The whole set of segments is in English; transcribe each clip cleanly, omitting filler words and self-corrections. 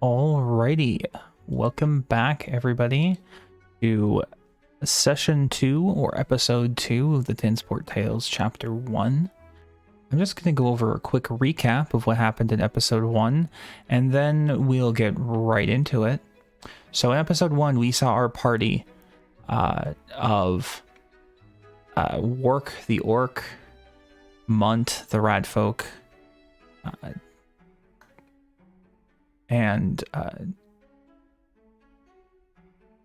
Alrighty, welcome back everybody to session 2 or episode 2 of the Tensport Tales chapter 1. I'm just going to go over a quick recap of what happened in episode 1 and then we'll get right into it. So in episode 1 we saw our party of Work the Orc, Munt the Radfolk, and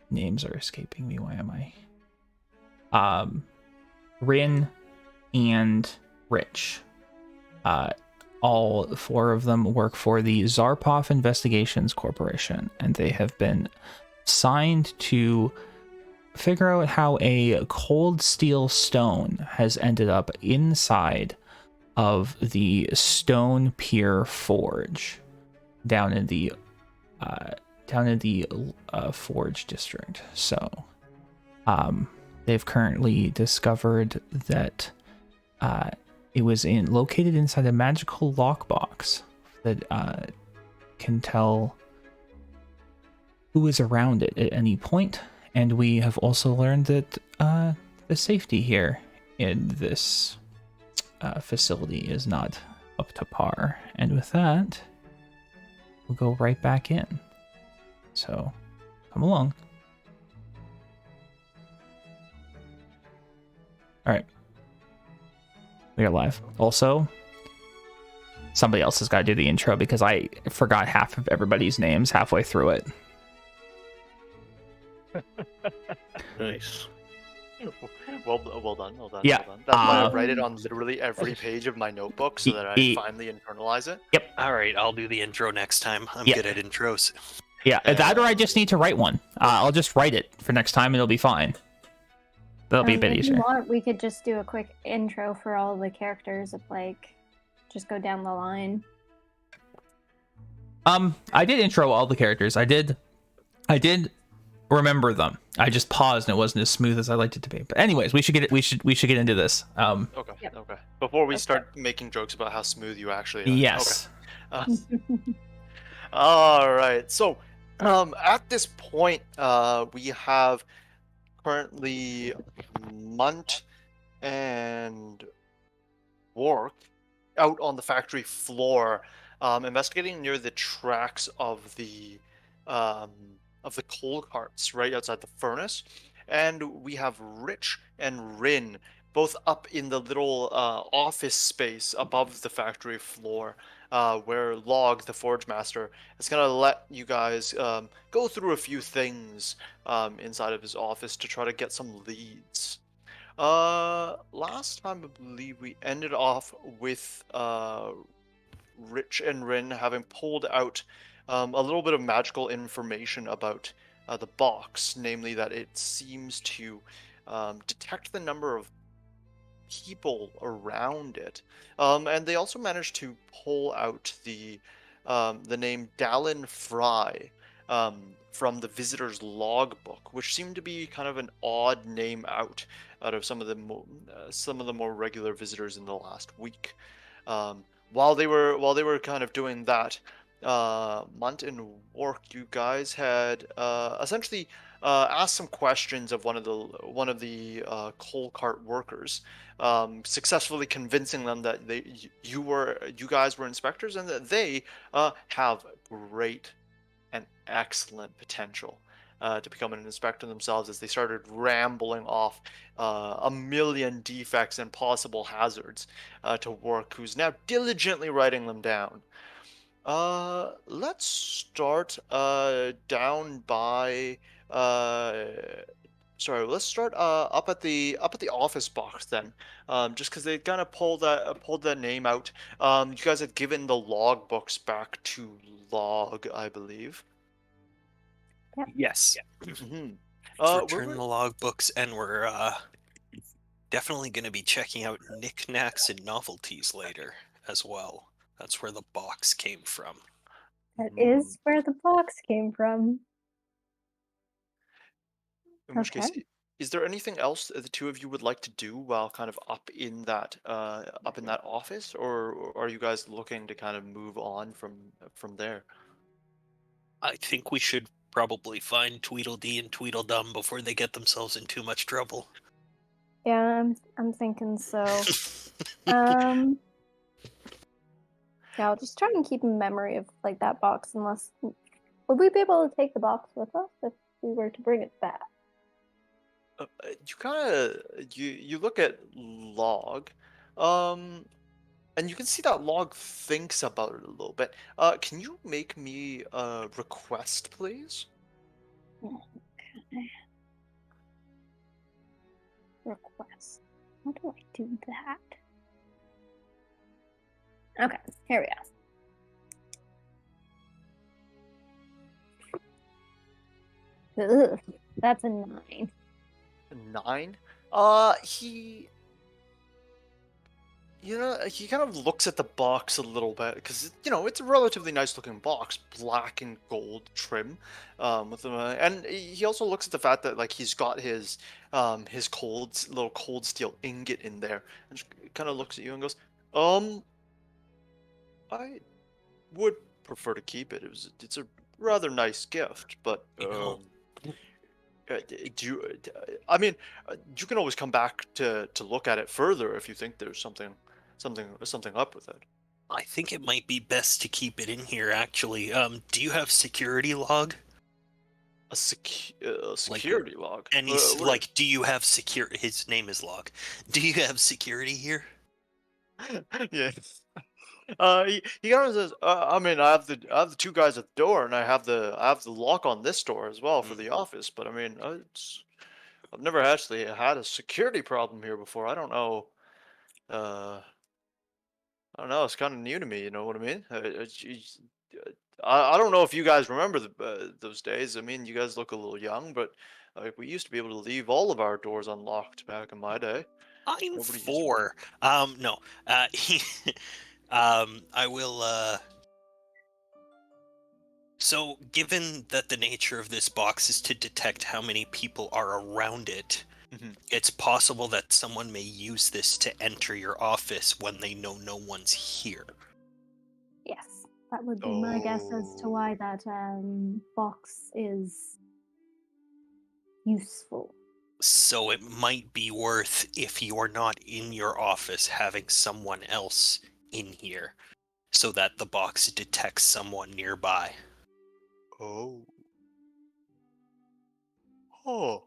names are escaping me. Why am I? Rin and Rich. All four of them work for the Zarpov Investigations Corporation, and they have been signed to figure out how a cold steel stone has ended up inside of the Stone Pier Forge down in the Forge district. So they've currently discovered that it was located inside a magical lockbox that can tell who is around it at any point. And we have also learned that the safety here in this facility is not up to par. And with that, we'll go right back in. So, come along. All right. We are live. Also, somebody else has got to do the intro because I forgot half of everybody's names halfway through it. Nice. Well done. Yeah. Well done. That's why I write it on literally every page of my notebook so that I finally internalize it. Yep. All right, I'll do the intro next time. I'm good at intros. Yeah, that or I just need to write one. I'll just write it for next time and it'll be fine. That'll be a bit easier. If you want, we could just do a quick intro for all the characters of just go down the line. I did intro all the characters. I did remember them. I just paused and it wasn't as smooth as I liked it to be. But anyways, we should get get into this. Okay. Yep. Okay. Before we start making jokes about how smooth you actually are. Yes. Okay. All right. So, at this point, we have currently Munt and Work out on the factory floor, investigating near the tracks of the coal carts right outside the furnace, and we have Rich and Rin both up in the little office space above the factory floor, where Log, the Forge Master, is gonna let you guys go through a few things inside of his office to try to get some leads. Last time I believe we ended off with Rich and Rin having pulled out a little bit of magical information about the box, namely that it seems to detect the number of people around it, and they also managed to pull out the name Dallin Fry from the visitor's logbook, which seemed to be kind of an odd name out of some of the more regular visitors in the last week. While they were kind of doing that, Munt and Work, you guys had essentially asked some questions of one of the coal cart workers, successfully convincing them that you guys were inspectors and that they have great and excellent potential to become an inspector themselves, as they started rambling off a million defects and possible hazards to Work, who's now diligently writing them down. Let's start down by let's start up at the office box then. Just because they kind of pulled that name out. You guys had given the log books back to Log, I believe. Yep. Yes. Mm-hmm. Return the logbooks, and we're definitely going to be checking out knickknacks and novelties later as well. That's where the box came from. That is where the box came from. In which case, is there anything else that the two of you would like to do while kind of up in that office, or are you guys looking to kind of move on from there? I think we should probably find Tweedledee and Tweedledum before they get themselves in too much trouble. Yeah, I'm thinking so. Um, yeah, I'll just try and keep a memory of like that box. Unless would we be able to take the box with us if we were to bring it back? You kind of you look at log, um, and you can see that log thinks about it a little bit. Can you make me a request, please? Okay. Request. How do I do that? Okay, here we go. Ugh, that's a 9. 9. He, he kind of looks at the box a little bit because it's a relatively nice looking box, black and gold trim, with the and he also looks at the fact that like he's got his little cold steel ingot in there, and just kind of looks at you and goes, I would prefer to keep it. It's a rather nice gift, but You know, do you? I mean, you can always come back to look at it further if you think there's something up with it. I think it might be best to keep it in here, actually. Do you have security log? Like, Security log. like, do you have his name is Log. Do you have security here? Yeah. He kind of says, I mean, I have the two guys at the door, and I have the lock on this door as well for Mm. the office. But I mean, I've never actually had a security problem here before. I don't know. Uh, I don't know. It's kind of new to me. You know what I mean? I don't know if you guys remember those days. I mean, you guys look a little young, but like we used to be able to leave all of our doors unlocked back in my day. I'm Nobody used. 4. No. He, I will, so given that the nature of this box is to detect how many people are around it, Mhm. it's possible that someone may use this to enter your office when they know no one's here. Yes, that would be my guess as to why Oh. that box is useful. So it might be worth, if you're not in your office, having someone else in here so that the box detects someone nearby. Oh. Oh.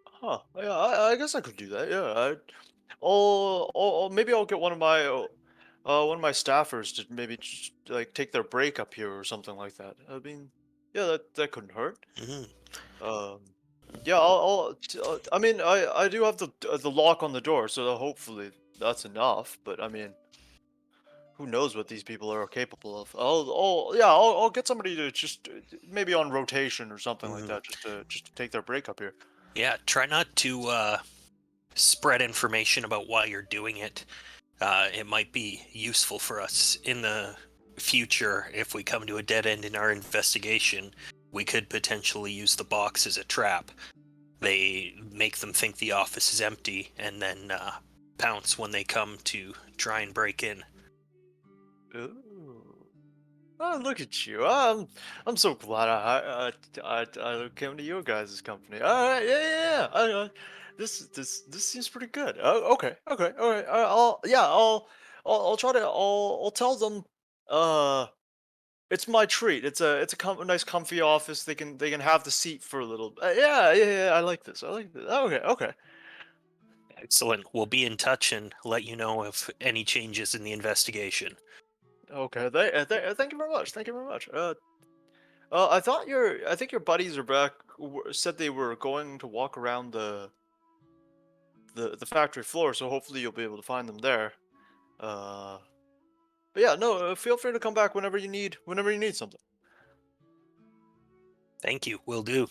Huh. Yeah, I guess I could do that. Yeah. Maybe I'll get one of my staffers to maybe just like take their break up here or something like that. I mean, yeah, that couldn't hurt. Mhm. Um, yeah, I mean, I do have the lock on the door, so hopefully that's enough. But I mean, who knows what these people are capable of? I'll get somebody to just maybe on rotation or something like Mhm. that, just to take their break up here. Yeah, try not to spread information about why you're doing it. It might be useful for us in the future if we come to a dead end in our investigation. We could potentially use the box as a trap. They make them think the office is empty and then pounce when they come to try and break in. Ooh. Oh, look at you! I'm so glad I came to your guys' company. All right, yeah. This seems pretty good. Oh, okay, okay, all right. I'll try to I'll tell them. It's my treat. It's a nice comfy office. They can have the seat for a little. Yeah. I like this. I like this. Okay, okay. Excellent. We'll be in touch and let you know if any changes in the investigation. Okay, thank you very much. Thank you very much. I think your buddies are back. Said they were going to walk around the factory floor, so hopefully you'll be able to find them there. Uh, but yeah, no, feel free to come back whenever you need something. Thank you. Will do.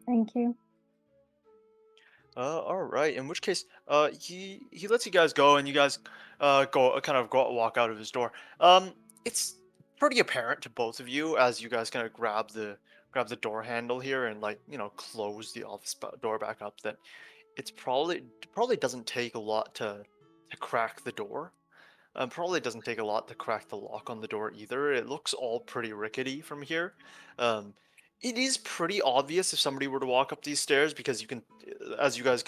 Thank you. All right. In which case, he lets you guys go, and you guys walk out of his door. It's pretty apparent to both of you as you guys kind of grab the door handle here and like close the office door back up that it's probably doesn't take a lot to crack the door. Probably doesn't take a lot to crack the lock on the door either. It looks all pretty rickety from here. Um, it is pretty obvious if somebody were to walk up these stairs because you can, as you guys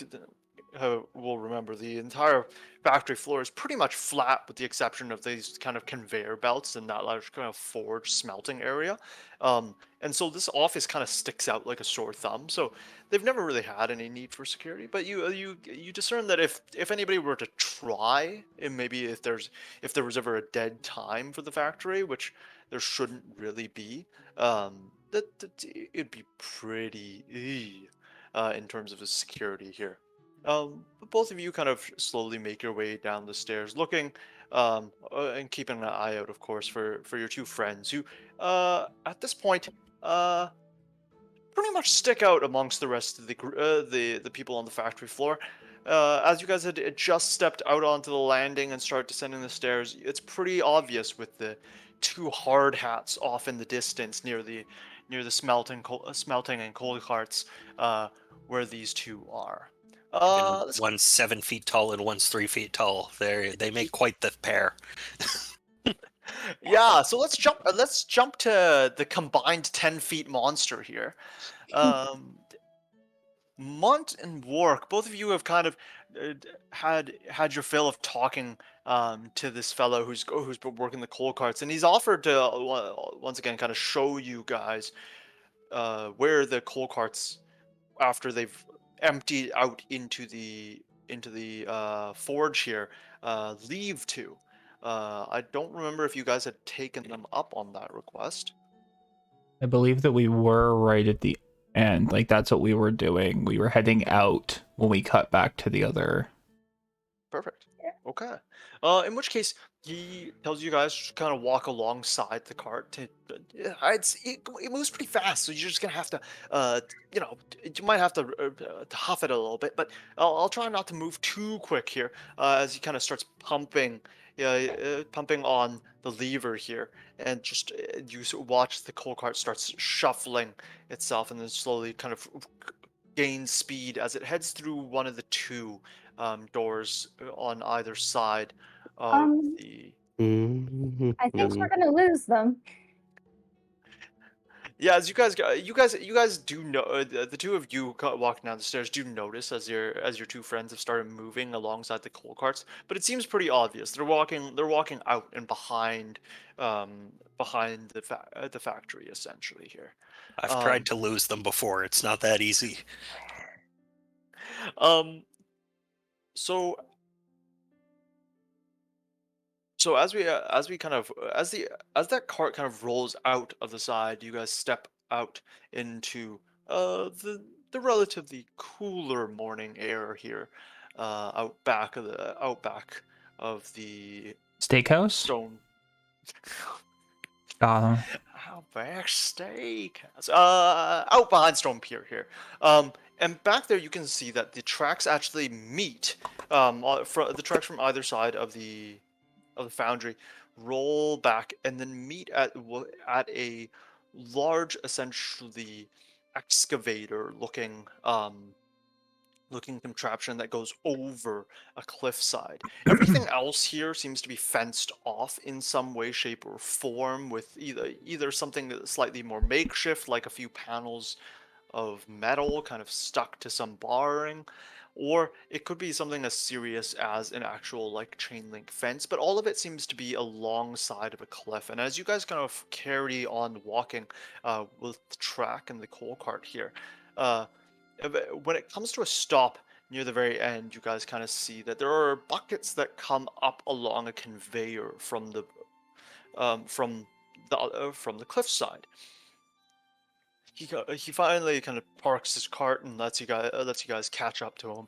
will remember, the entire factory floor is pretty much flat with the exception of these kind of conveyor belts and that large kind of forge smelting area. And so this office kind of sticks out like a sore thumb. So they've never really had any need for security. But you discern that if anybody were to try, and maybe if there was ever a dead time for the factory, which there shouldn't really be, that it'd be pretty in terms of the security here. But both of you kind of slowly make your way down the stairs, looking and keeping an eye out, of course, for your two friends who, at this point, pretty much stick out amongst the rest of the people on the factory floor. As you guys had just stepped out onto the landing and start descending the stairs, it's pretty obvious with the two hard hats off in the distance near the smelting and coal carts, where these two are. And Let's one's 7 feet tall and one's 3 feet tall. They make quite the pair. Yeah, so let's jump to the combined 10 feet monster here. Munt and Wark, both of you have kind of had your fill of talking to this fellow who's been working the coal carts, and he's offered to once again kind of show you guys where the coal carts, after they've emptied out into the forge here, leave to. I don't remember if you guys had taken them up on that request. I believe that we were right at the end. Like, that's what we were doing. We were heading out when we cut back to the other. Perfect. Okay. In which case, he tells you guys to kind of walk alongside the cart. It moves pretty fast, so you're just gonna have to, you might have to huff it a little bit, but I'll try not to move too quick here, as he kind of starts pumping on the lever here, and just watch the coal cart starts shuffling itself, and then slowly kind of gains speed as it heads through one of the two doors on either side of the. I think we're gonna lose them. Yeah, as you guys do know, the two of you walking down the stairs do notice as your two friends have started moving alongside the coal carts, but it seems pretty obvious. They're walking out and behind the factory essentially here. I've tried to lose them before. It's not that easy. Um so So as we kind of as that cart kind of rolls out of the side, you guys step out into the relatively cooler morning air here, outback of the Steakhouse? stone. Got him. Outback steak. Out behind Stone Pier here. And back there you can see that the tracks actually meet. The tracks from either side of the foundry roll back and then meet at a large, essentially excavator looking contraption that goes over a cliffside. Everything else here seems to be fenced off in some way, shape, or form, with either something that's slightly more makeshift, like a few panels of metal kind of stuck to some barring, or it could be something as serious as an actual like chain link fence. But all of it seems to be alongside of a cliff. And as you guys kind of carry on walking with the track and the coal cart here, when it comes to a stop near the very end, you guys kind of see that there are buckets that come up along a conveyor from the cliffside. He finally kind of parks his cart and lets you guys catch up to him.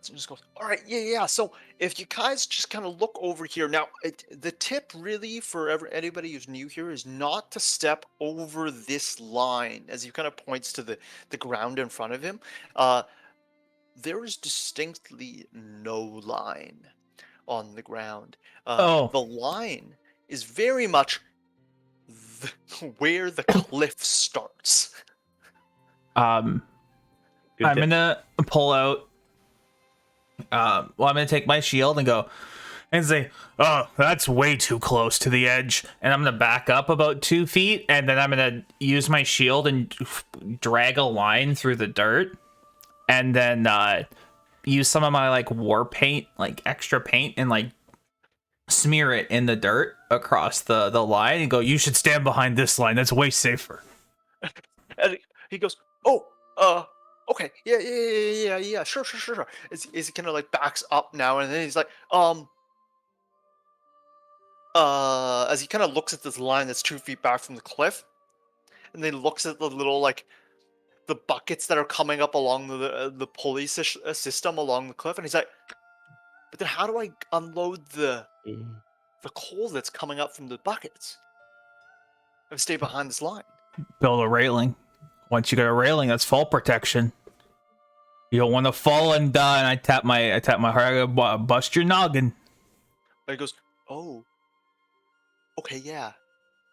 Just goes, all right, yeah. So if you guys just kind of look over here now, the tip really for anybody who's new here is not to step over this line. As he kind of points to the ground in front of him, there is distinctly no line on the ground. Oh. The line is very much where the cliff starts. I'm gonna pull out. I'm gonna take my shield and go, and say, "Oh, that's way too close to the edge," and I'm gonna back up about 2 feet, and then I'm gonna use my shield and drag a line through the dirt, and then use some of my like war paint, like extra paint, and like smear it in the dirt across the line, and go, "You should stand behind this line. That's way safer." And he goes, "Oh, okay, yeah, sure. Is he kind of like backs up now, and then he's like, as he kind of looks at this line that's 2 feet back from the cliff, and then looks at the little like the buckets that are coming up along the pulley system along the cliff, and he's like, but then how do I unload the coal that's coming up from the buckets? I stay behind this line. Build a railing. Once you get a railing, that's fall protection. You don't want to fall and die. And I tap my heart. I go, bust your noggin. And he goes, oh, okay, yeah.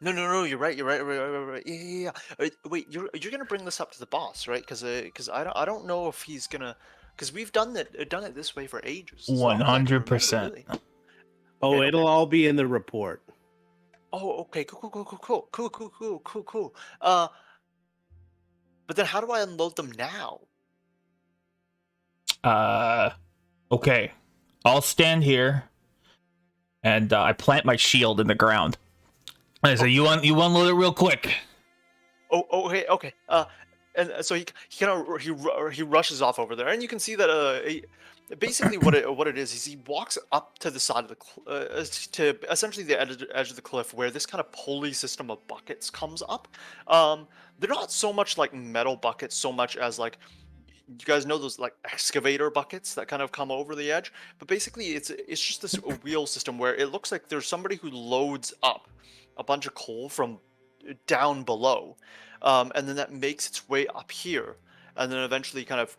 No, you're right. Yeah. Wait, you're gonna bring this up to the boss, right? Because I don't know if he's gonna, because we've done it this way for ages. 100%. Oh, Okay, it'll okay. all be in the report. Oh, okay, cool. But then how do I unload them now? Okay. I'll stand here, and I plant my shield in the ground. And so you unload it real quick. Oh, okay. And so he kind of he rushes off over there, and you can see that basically what it is he walks up to the side of the to essentially the edge of the cliff where this kind of pulley system of buckets comes up. They're not so much like metal buckets so much as like, you guys know those like excavator buckets that kind of come over the edge, but basically it's just this wheel system where it looks like there's somebody who loads up a bunch of coal from down below, and then that makes its way up here, and then eventually kind of,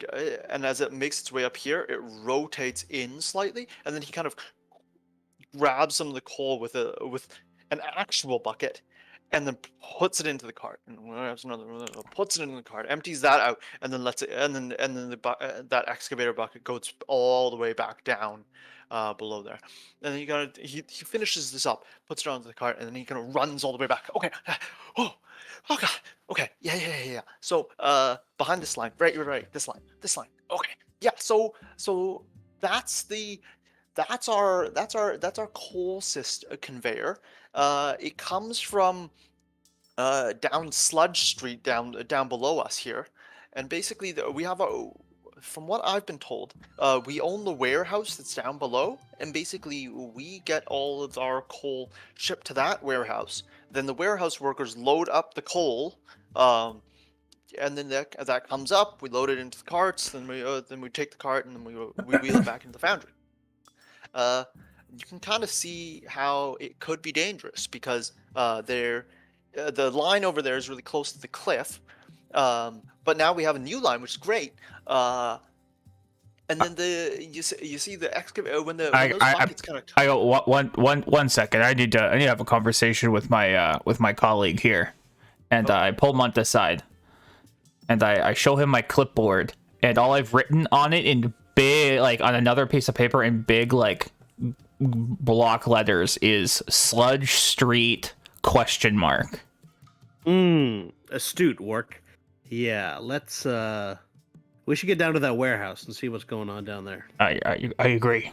and as it makes its way up here, it rotates in slightly, and then he kind of grabs some of the coal with an actual bucket, and then puts it into the cart, and grabs another, puts it into the cart, empties that out, and then lets it, and then that excavator bucket goes all the way back down below there. And then he finishes this up, puts it onto the cart, and then he kind of runs all the way back. Okay, oh god, okay, yeah. So behind this line, right, this line. Okay, yeah. So that's our coal conveyor. It comes from down Sludge Street, down below us here, and basically we have from what I've been told, we own the warehouse that's down below, and basically we get all of our coal shipped to that warehouse. Then the warehouse workers load up the coal, and then that comes up. We load it into the carts. Then we take the cart, and then we wheel it back into the foundry. You can kind of see how it could be dangerous because the line over there is really close to the cliff. But now we have a new line, which is great. And then you see the excavator when those buckets kind of. I go one second. I need to have a conversation with my colleague here, and I pull Munt aside, and I show him my clipboard, and all I've written on it in big, like on another piece of paper in big like block letters, is Sludge Street ? Astute work. Yeah, let's we should get down to that warehouse and see what's going on down there. I agree.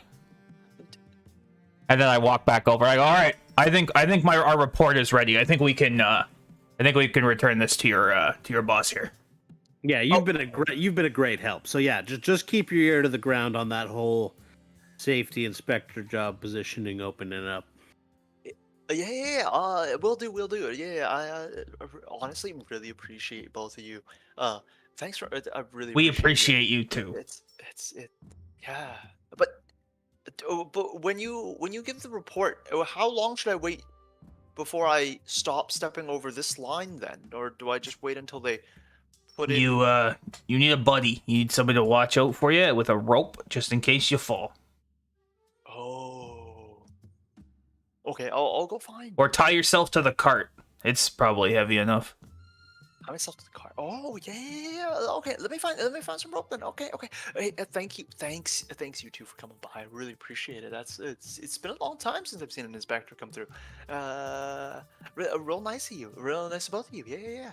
And then I walk back over. I go, all right. I think our report is ready. I think we can return this to your boss here. Yeah, you've been a great help. So yeah, just keep your ear to the ground on that whole safety inspector job positioning opening up. Yeah. We'll do. Yeah. I honestly really appreciate both of you. Thanks for. I really. We appreciate you too. Yeah. But when you give the report, how long should I wait before I stop stepping over this line then, or do I just wait until they put in? You need a buddy. You need somebody to watch out for you with a rope, just in case you fall. Oh. Okay, I'll go find. Or tie yourself to the cart. It's probably heavy enough. Tie myself to the car. Oh yeah. Okay, let me find some rope then. Okay. Hey, thank you. Thanks you two for coming by. I really appreciate it. It's been a long time since I've seen an inspector come through. Real nice of you. Real nice of both of you. Yeah.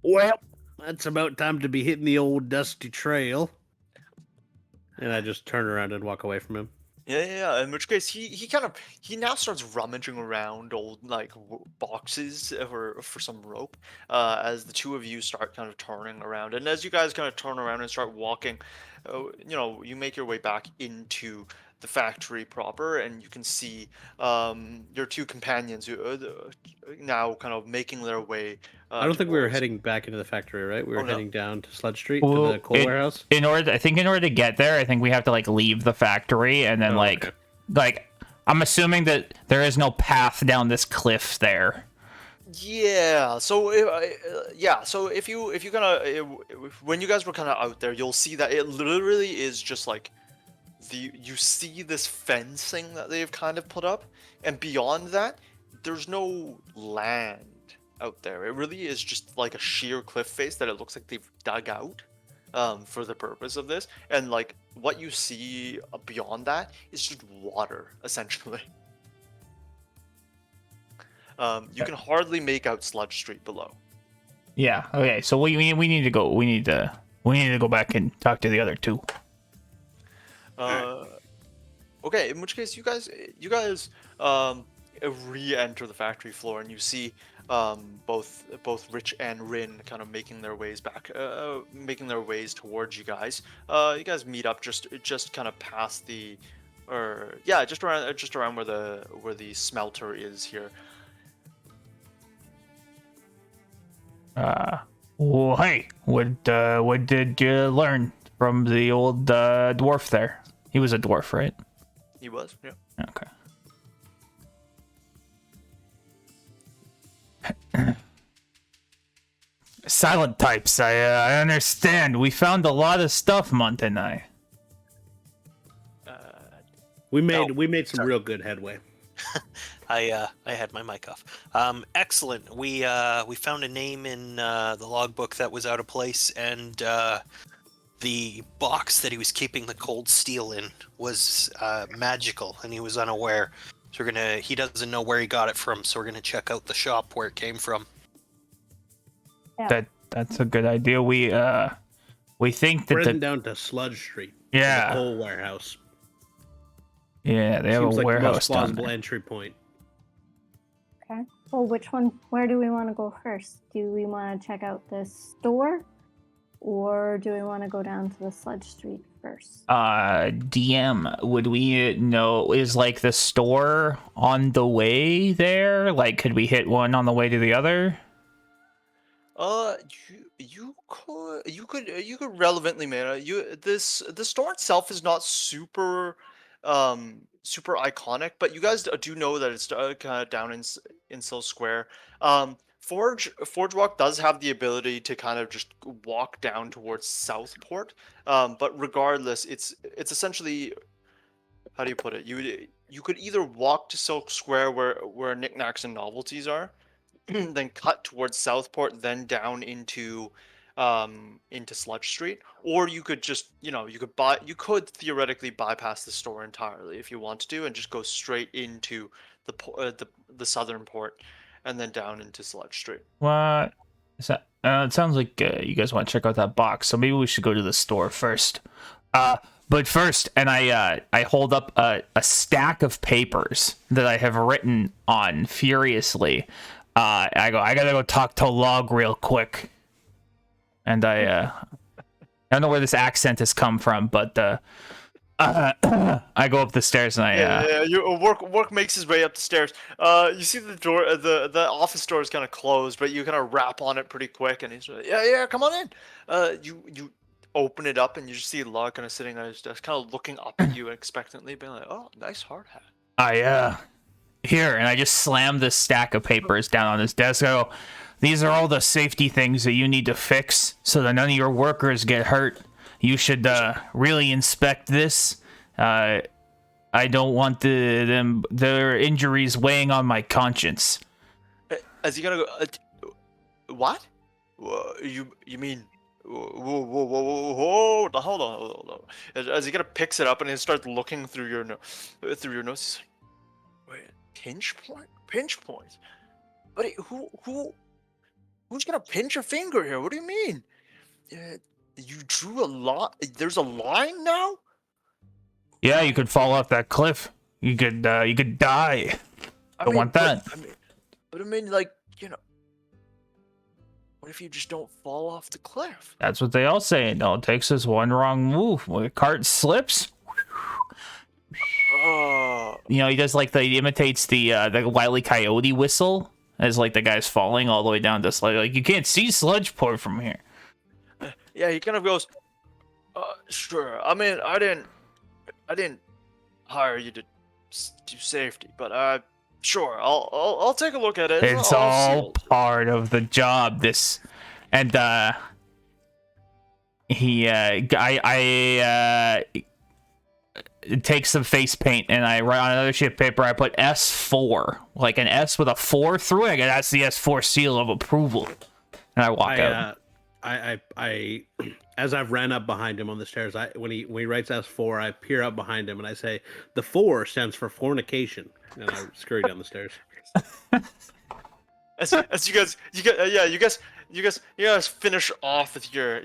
Well, that's about time to be hitting the old dusty trail. And I just turn around and walk away from him. Yeah. In which case, he now starts rummaging around old boxes for some rope. As the two of you start kind of turning around, and as you guys kind of turn around and start walking, you make your way back into the factory proper, and you can see your two companions who now kind of making their way. I don't think we were towards- heading back into the factory, right? We were Oh, no. heading down to Sludge Street to Well, the coal warehouse. in order to get there, I think we have to like leave the factory and then Oh, like okay. like I'm assuming that there is no path down this cliff there. Yeah. So if you kind of when you guys were kind of out there, you'll see that it literally is just like you see this fencing that they've kind of put up, and beyond that, there's no land out there. It really is just like a sheer cliff face that it looks like they've dug out for the purpose of this, and like what you see beyond that is just water essentially. You can hardly make out Sludge Street below. Yeah. Okay. So we need to go. We need to go back and talk to the other two. Okay. In which case, you guys re-enter the factory floor, and you see both Rich and Rin kind of making their ways back, making their ways towards you guys. You guys meet up just kind of past just around where the smelter is here. Well, hey, what did you learn from the old dwarf there? He was a dwarf, right? He was, yeah. Okay. Silent types. I understand. We found a lot of stuff, Munt and I. We made some real good headway. I had my mic off. Excellent. We found a name in the logbook that was out of place, and the box that he was keeping the cold steel in was magical, and he was unaware. So he doesn't know where he got it from. So we're gonna check out the shop where it came from. Yeah. That's a good idea. We think that We're heading down to Sludge Street. to Yeah. The coal warehouse. Yeah, they have Seems a like the warehouse most down plausible there. entry point. Okay. Well, where do we want to go first? Do we want to check out this store? Or do we want to go down to the Sludge Street first? DM, would we know, is like the store on the way there? Like, could we hit one on the way to the other? You could relevantly, man. The store itself is not super iconic, but you guys do know that it's kind of down in Sill Square. Forge Walk does have the ability to kind of just walk down towards Southport. But regardless, it's essentially, how do you put it? You could either walk to Silk Square where knickknacks and novelties are, then cut towards Southport, then down into Sludge Street, or you could just you could theoretically bypass the store entirely if you want to and just go straight into the southern port and then down into Sludge Street. What is that? It sounds like you guys want to check out that box, so maybe we should go to the store first. But first, and I hold up a stack of papers that I have written on furiously. I gotta go talk to Log real quick. And I don't know where this accent has come from, but I go up the stairs and Work makes his way up the stairs. You see the door, the office door is kind of closed, but you kind of rap on it pretty quick, and he's like, yeah, come on in. You open it up, and you just see Log kind of sitting at his desk, kind of looking up at you expectantly, being like, oh, nice hard hat. Here, and I just slam this stack of papers down on his desk. I go, these are all the safety things that you need to fix so that none of your workers get hurt. You should really inspect this. I don't want their injuries weighing on my conscience. As you gonna go, What? You mean? Hold on. As he kind of picks it up and he starts looking through your through your nose. He's like, wait, pinch point. But who's gonna pinch a finger here? What do you mean? You drew a line. There's a line now. Yeah, you could fall off that cliff. You could die. Don't want that. I mean, like, what if you just don't fall off the cliff? That's what they all say. No, it takes us one wrong move. When the cart slips, he does like he imitates the Wile E. Coyote whistle as like the guy's falling all the way down this like you can't see Sludgeport from here. Yeah, he kind of goes, sure. I mean, I didn't hire you to do safety, but sure, I'll take a look at it. It's all part of the job. This, and he take some face paint and I write on another sheet of paper. I put S4, like an S with a 4 through it. I go, that's the S4 seal of approval, and I walk out. I as I've ran up behind him on the stairs, when he writes S4, I peer up behind him and I say, the 4 stands for fornication, and I scurry down the stairs. As you guys finish off with your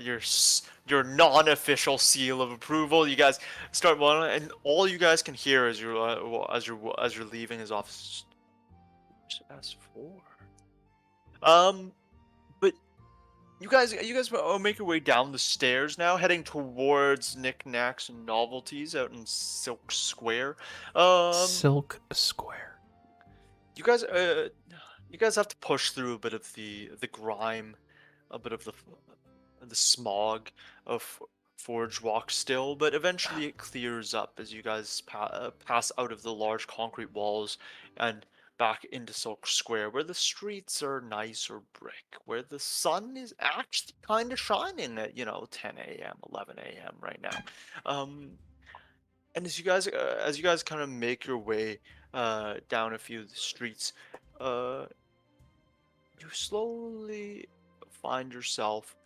non-official seal of approval. You guys start one, and all you guys can hear as you're leaving his office. S4. But you guys make your way down the stairs now, heading towards Knickknacks and Novelties out in Silk Square. Silk Square. You guys have to push through a bit of the grime, a bit of the smog of Forge Walk still, but eventually it clears up as you guys pass out of the large concrete walls and back into Silk Square, where the streets are nicer brick, where the sun is actually kind of shining at 10 a.m., 11 a.m. right now. And as you guys kind of make your way down a few of the streets, you slowly find yourself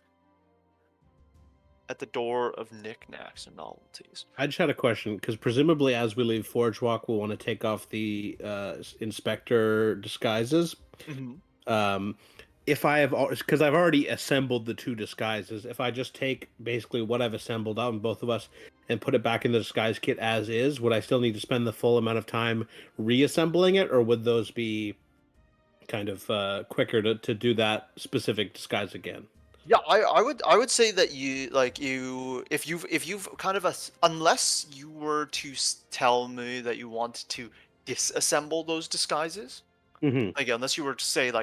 at the door of Knickknacks and Novelties. I just had a question, because presumably as we leave Forge Walk, we'll want to take off the inspector disguises. Mm-hmm. If I have, because I've already assembled the 2 disguises, if I just take basically what I've assembled out in both of us and put it back in the disguise kit as is, would I still need to spend the full amount of time reassembling it, or would those be kind of quicker to do that specific disguise again? Yeah, I would say that if you've kind of unless you were to tell me that you want to disassemble those disguises, like unless you were to say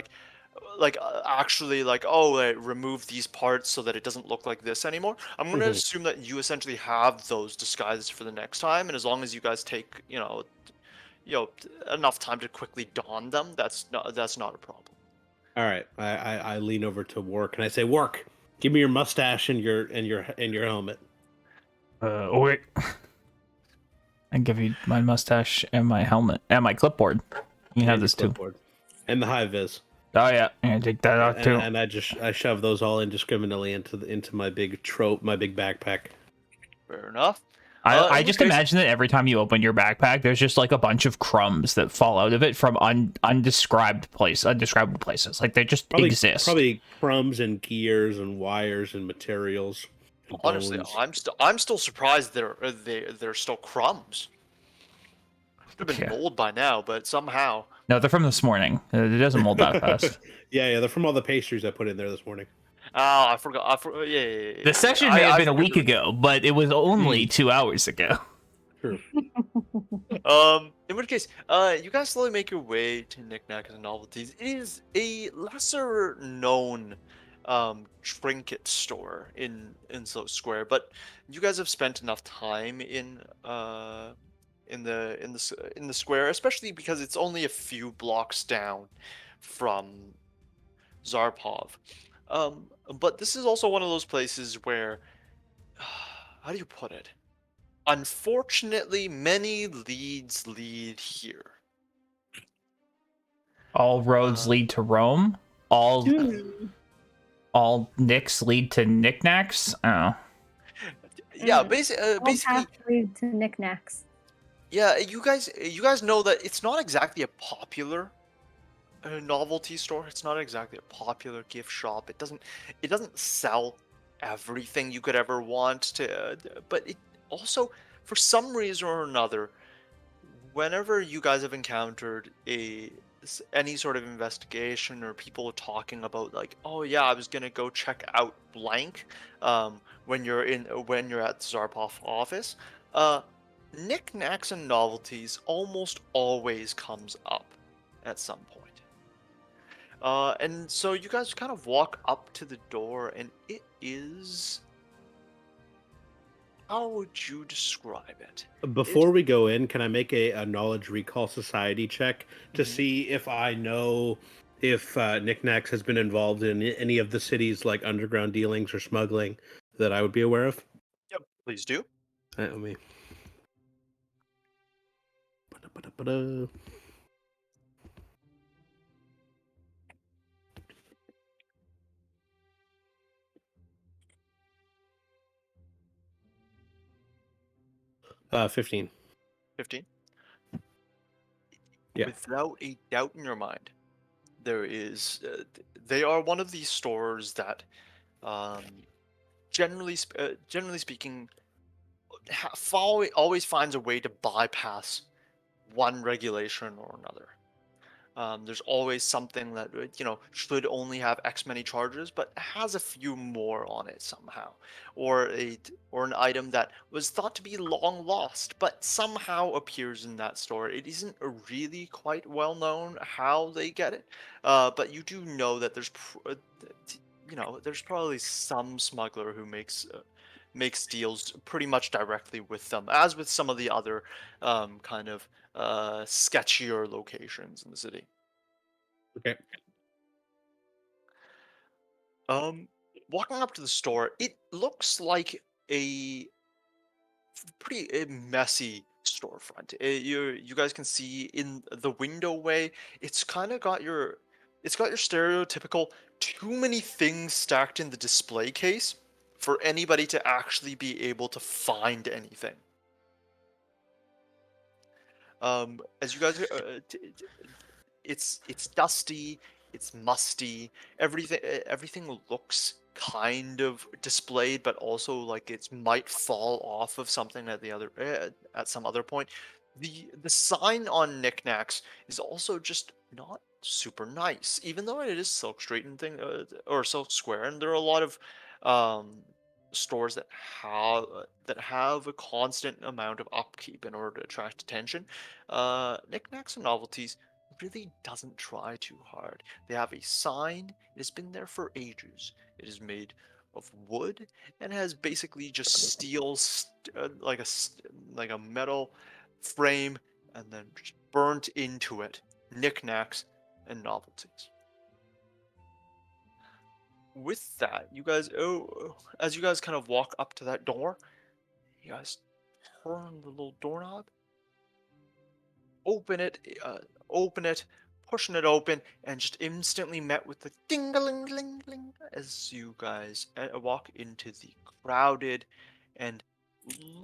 remove these parts so that it doesn't look like this anymore, I'm going to assume that you essentially have those disguises for the next time, and as long as you guys take enough time to quickly don them, that's not a problem. All right, I lean over to Work and I say, Work, give me your mustache and your helmet. Wait. I give you my mustache and my helmet and my clipboard. You can have this too. And the high vis. Oh yeah, and take that out too. And I shove those all indiscriminately into my big backpack. Fair enough. I just imagine that every time you open your backpack, there's just like a bunch of crumbs that fall out of it from undescribable places. Like they just exist. Probably crumbs and gears and wires and materials. And honestly, bones. I'm still surprised they're still crumbs. They've been mold by now, but somehow. No, they're from this morning. It doesn't mold that fast. Yeah, they're from all the pastries I put in there this morning. Oh, I forgot. Yeah. The session may have been a week ago, but it was only 2 hours ago. True. In which case, you guys slowly make your way to Knickknacks and Novelties. It is a lesser known trinket store in Silk Square, but you guys have spent enough time in the square, especially because it's only a few blocks down from Zarpov. But this is also one of those places where, how do you put it? Unfortunately, many leads lead here. All roads lead to Rome. All all nicks lead to knickknacks. Oh, Yeah, Mm. basically, All paths lead to knickknacks. yeah. You guys know that it's not exactly a popular novelty store. It's not exactly a popular gift shop. It doesn't sell everything you could ever want to, but it also, for some reason or another, whenever you guys have encountered any sort of investigation or people talking about like, oh yeah, I was gonna go check out blank, when you're at the Zarpov office, uh, knickknacks and novelties almost always comes up at some point. And so you guys kind of walk up to the door, and it is. How would you describe it? Before we go in, can I make a knowledge recall society check to Mhm. see if I know if Knickknacks has been involved in any of the city's like underground dealings or smuggling that I would be aware of? Yep, please do. Let me. Ba-da-ba-da-ba-da. 15. 15. Yeah. Without a doubt in your mind, there is. They are one of these stores that, um, generally speaking, always finds a way to bypass one regulation or another. There's always something that should only have X many charges, but has a few more on it somehow, or an item that was thought to be long lost, but somehow appears in that store. It isn't really quite well known how they get it, but you do know that there's probably some smuggler who makes deals pretty much directly with them, as with some of the other kind of sketchier locations in the city. Okay. Um, Walking up to the store, it looks like a pretty messy storefront. You guys can see in the window way, it's got your stereotypical too many things stacked in the display case for anybody to actually be able to find anything. As you guys it's dusty, it's musty. Everything looks kind of displayed, but also like it might fall off of something at some other point. The sign on knickknacks is also just not super nice, even though it is Silk Street and or Silk Square, and there are a lot of um, stores that have a constant amount of upkeep in order to attract attention. Knickknacks and novelties really doesn't try too hard. They have a sign. It has been there for ages. It is made of wood and has basically just steel, like a metal frame, and then just burnt into it. Knickknacks and novelties. With that, as you guys kind of walk up to that door, you guys turn the little doorknob, open it, open it, pushing it open, and just instantly met with the ding-a-ling-ling-ling as you guys walk into the crowded and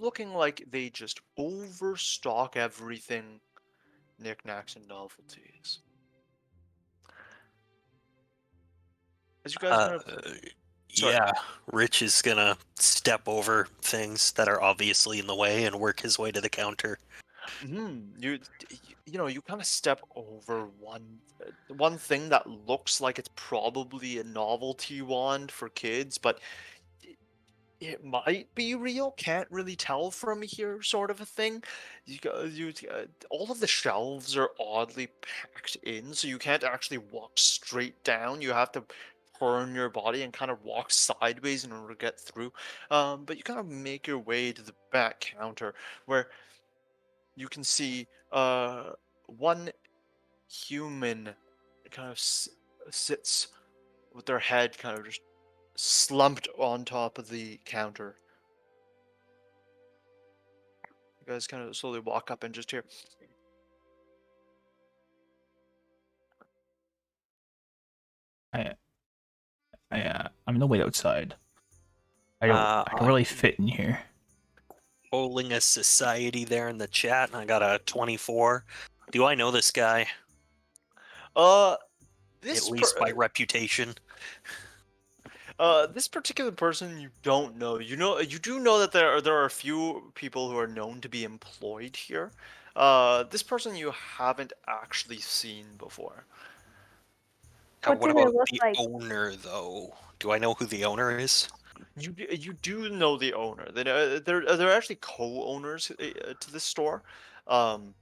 looking like they just overstock everything, knickknacks and novelties. As you guys kind of, sorry. Yeah, Rich is gonna step over things that are obviously in the way and work his way to the counter. You kind of step over one thing that looks like it's probably a novelty wand for kids, but it might be real. Can't really tell from here, sort of a thing. All of the shelves are oddly packed in, so you can't actually walk straight down. You have to turn your body and kind of walk sideways in order to get through. But you kind of make your way to the back counter where you can see one human kind of sits with their head kind of just slumped on top of the counter. You guys kind of slowly walk up and just hear, I I'm gonna wait outside. I can really fit in here. Rolling a society there in the chat, and I got a 24. Do I know this guy? This At least by reputation. This particular person you don't know. You do know that there are a few people who are known to be employed here. This person you haven't actually seen before. What What do they about look the like? owner, though? Do I know who the owner is? You do know the owner. They're actually co-owners to this store. Um,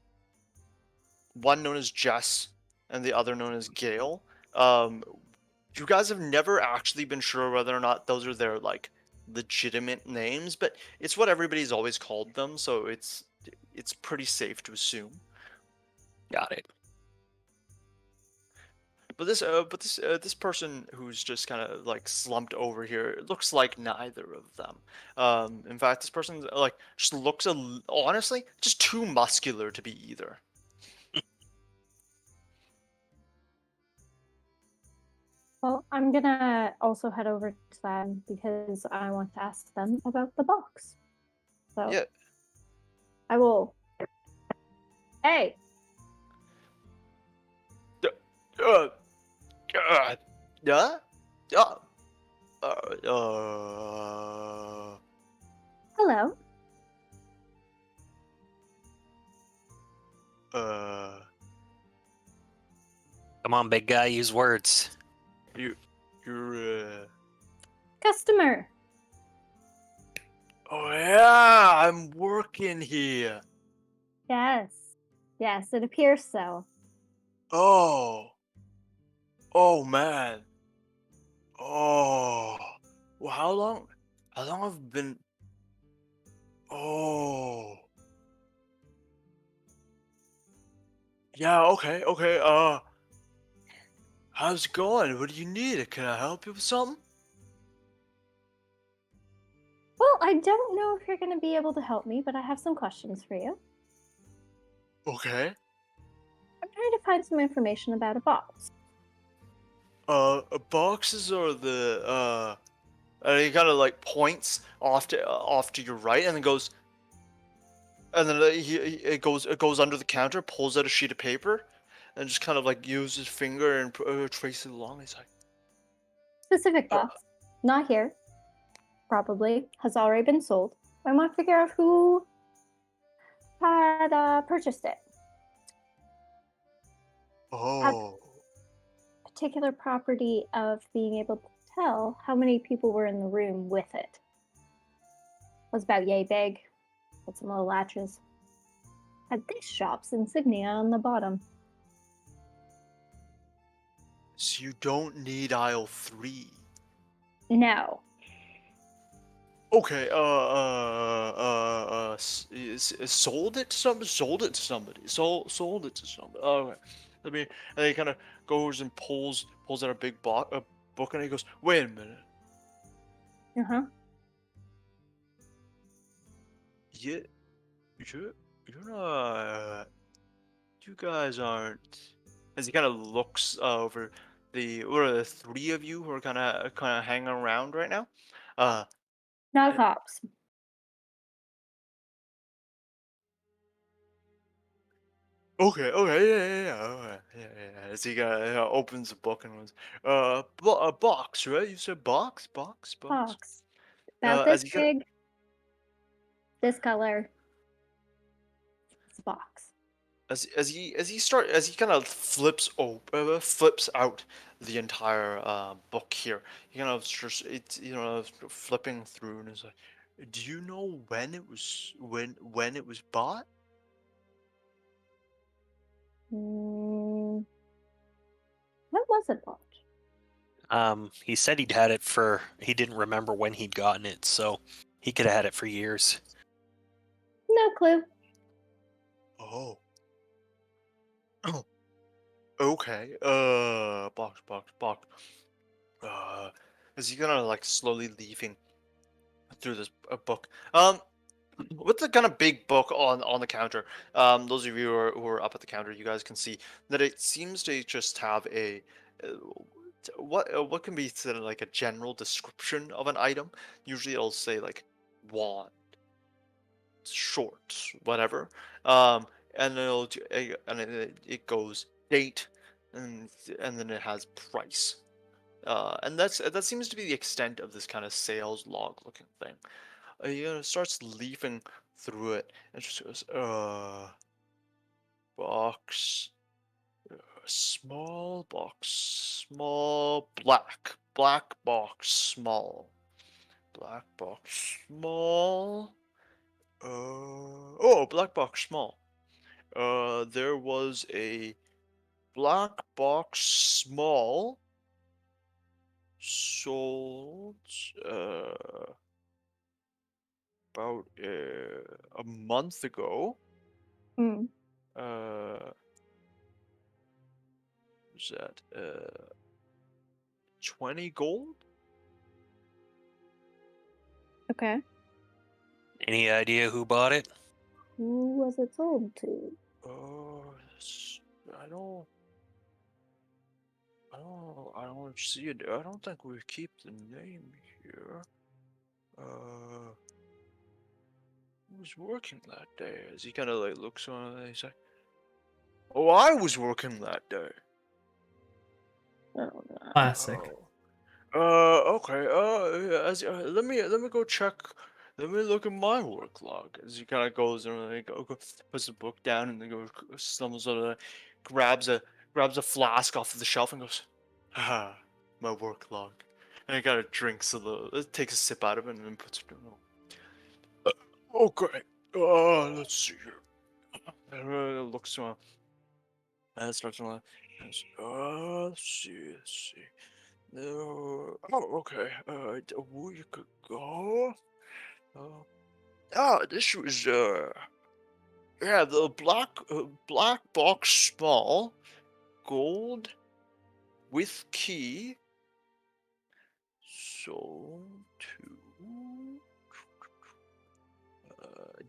One known as Jess, and the other known as Gail. You guys have never actually been sure whether or not those are their like legitimate names, but it's what everybody's always called them, so it's pretty safe to assume. Got it. But this person who's just kind of like slumped over here, it looks like neither of them. In fact, this person like just looks honestly just too muscular to be either. Well, I'm gonna also head over to them because I want to ask them about the box. So Yeah. I will. Hey, Uh, yeah. Yeah. hello. Uh, Come on, big guy, use words. you're. Customer. Oh yeah, I'm working here. Yes. Yes, it appears so. Oh. Oh man. Oh. Well, how long? How long have been? Oh. Yeah. Okay. Okay. How's it going? What do you need? Can I help you with something? Well, I don't know if you're going to be able to help me, but I have some questions for you. Okay. I'm trying to find some information about a box. Boxes are the and he kind of like points off to your right, and then goes, and then it goes under the counter, pulls out a sheet of paper, and just kind of like uses his finger and traces it along. He's like, Specific uh, box. Not here. Probably has already been sold. I want to figure out who had purchased it. oh, Particular property of being able to tell how many people were in the room with it. Was about yay big, with some little latches. Had this shop's insignia on the bottom. so you don't need aisle 3. No. Okay, sold it to somebody. Sold it to somebody. Sold it to somebody. Okay, let me. And he kind of goes and pulls out a big book, and he goes, "Wait a minute. Uh-huh. You, you're not. You guys aren't." As he kind of looks over what are the 3 of you who are kind of hanging around right now? Uh, Not cops. Okay, okay, yeah, okay, yeah. As he opens the book and goes, a box, right? You said box. Box. About As this he big. This color. It's a box. as he kind of flips out the entire book here. He kind of just it's flipping through and is like, do you know when it was bought? When was it bought? He said he'd had it for. He didn't remember when he'd gotten it, so he could have had it for years. No clue. Oh. Oh. Okay. Box. Is he gonna like slowly leafing through this book? With the kind of big book on the counter. Those of you who are up at the counter, you guys can see that it seems to just have a what can be said like a general description of an item? Usually it'll say like wand, short, whatever. And then it goes date, and then it has price. And that seems to be the extent of this kind of sales log looking thing. Starts leafing through it and just goes, box, small box, small, black box, small, black box, small. Black box, small. There was a black box, small, sold, about a month ago. Hmm. Was that 20 gold? Okay. Any idea who bought it? Who was it sold to? I don't I don't see it. I don't think we keep the name here. Who was working that day? As he kind of like looks on and he's like, "Oh, I was working that day." Oh, no. Classic. Okay. Let me go check. Let me look at my work log. As he kind of goes and like, puts the book down and then stumbles over, grabs a flask off of the shelf and goes, "Ah, my work log." And he kind of drinks a little, takes a sip out of it and then puts it down. Okay. Let's see here. And looks around. And starts to let's see. Okay. Where you could go? This was yeah, the black box, small, gold, with key, sold to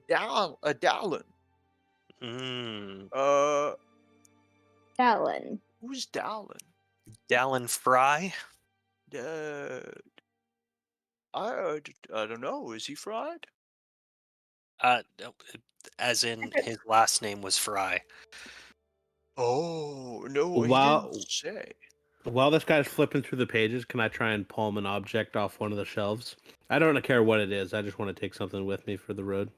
Dallin. Hmm. Dallin. Who's Dallin? Dallin Fry? I don't know. Is he fried? No, as in his last name was Fry. Oh no, he While didn't say. while this guy's flipping through the pages, can I try and palm an object off one of the shelves? I don't care what it is. I just want to take something with me for the road.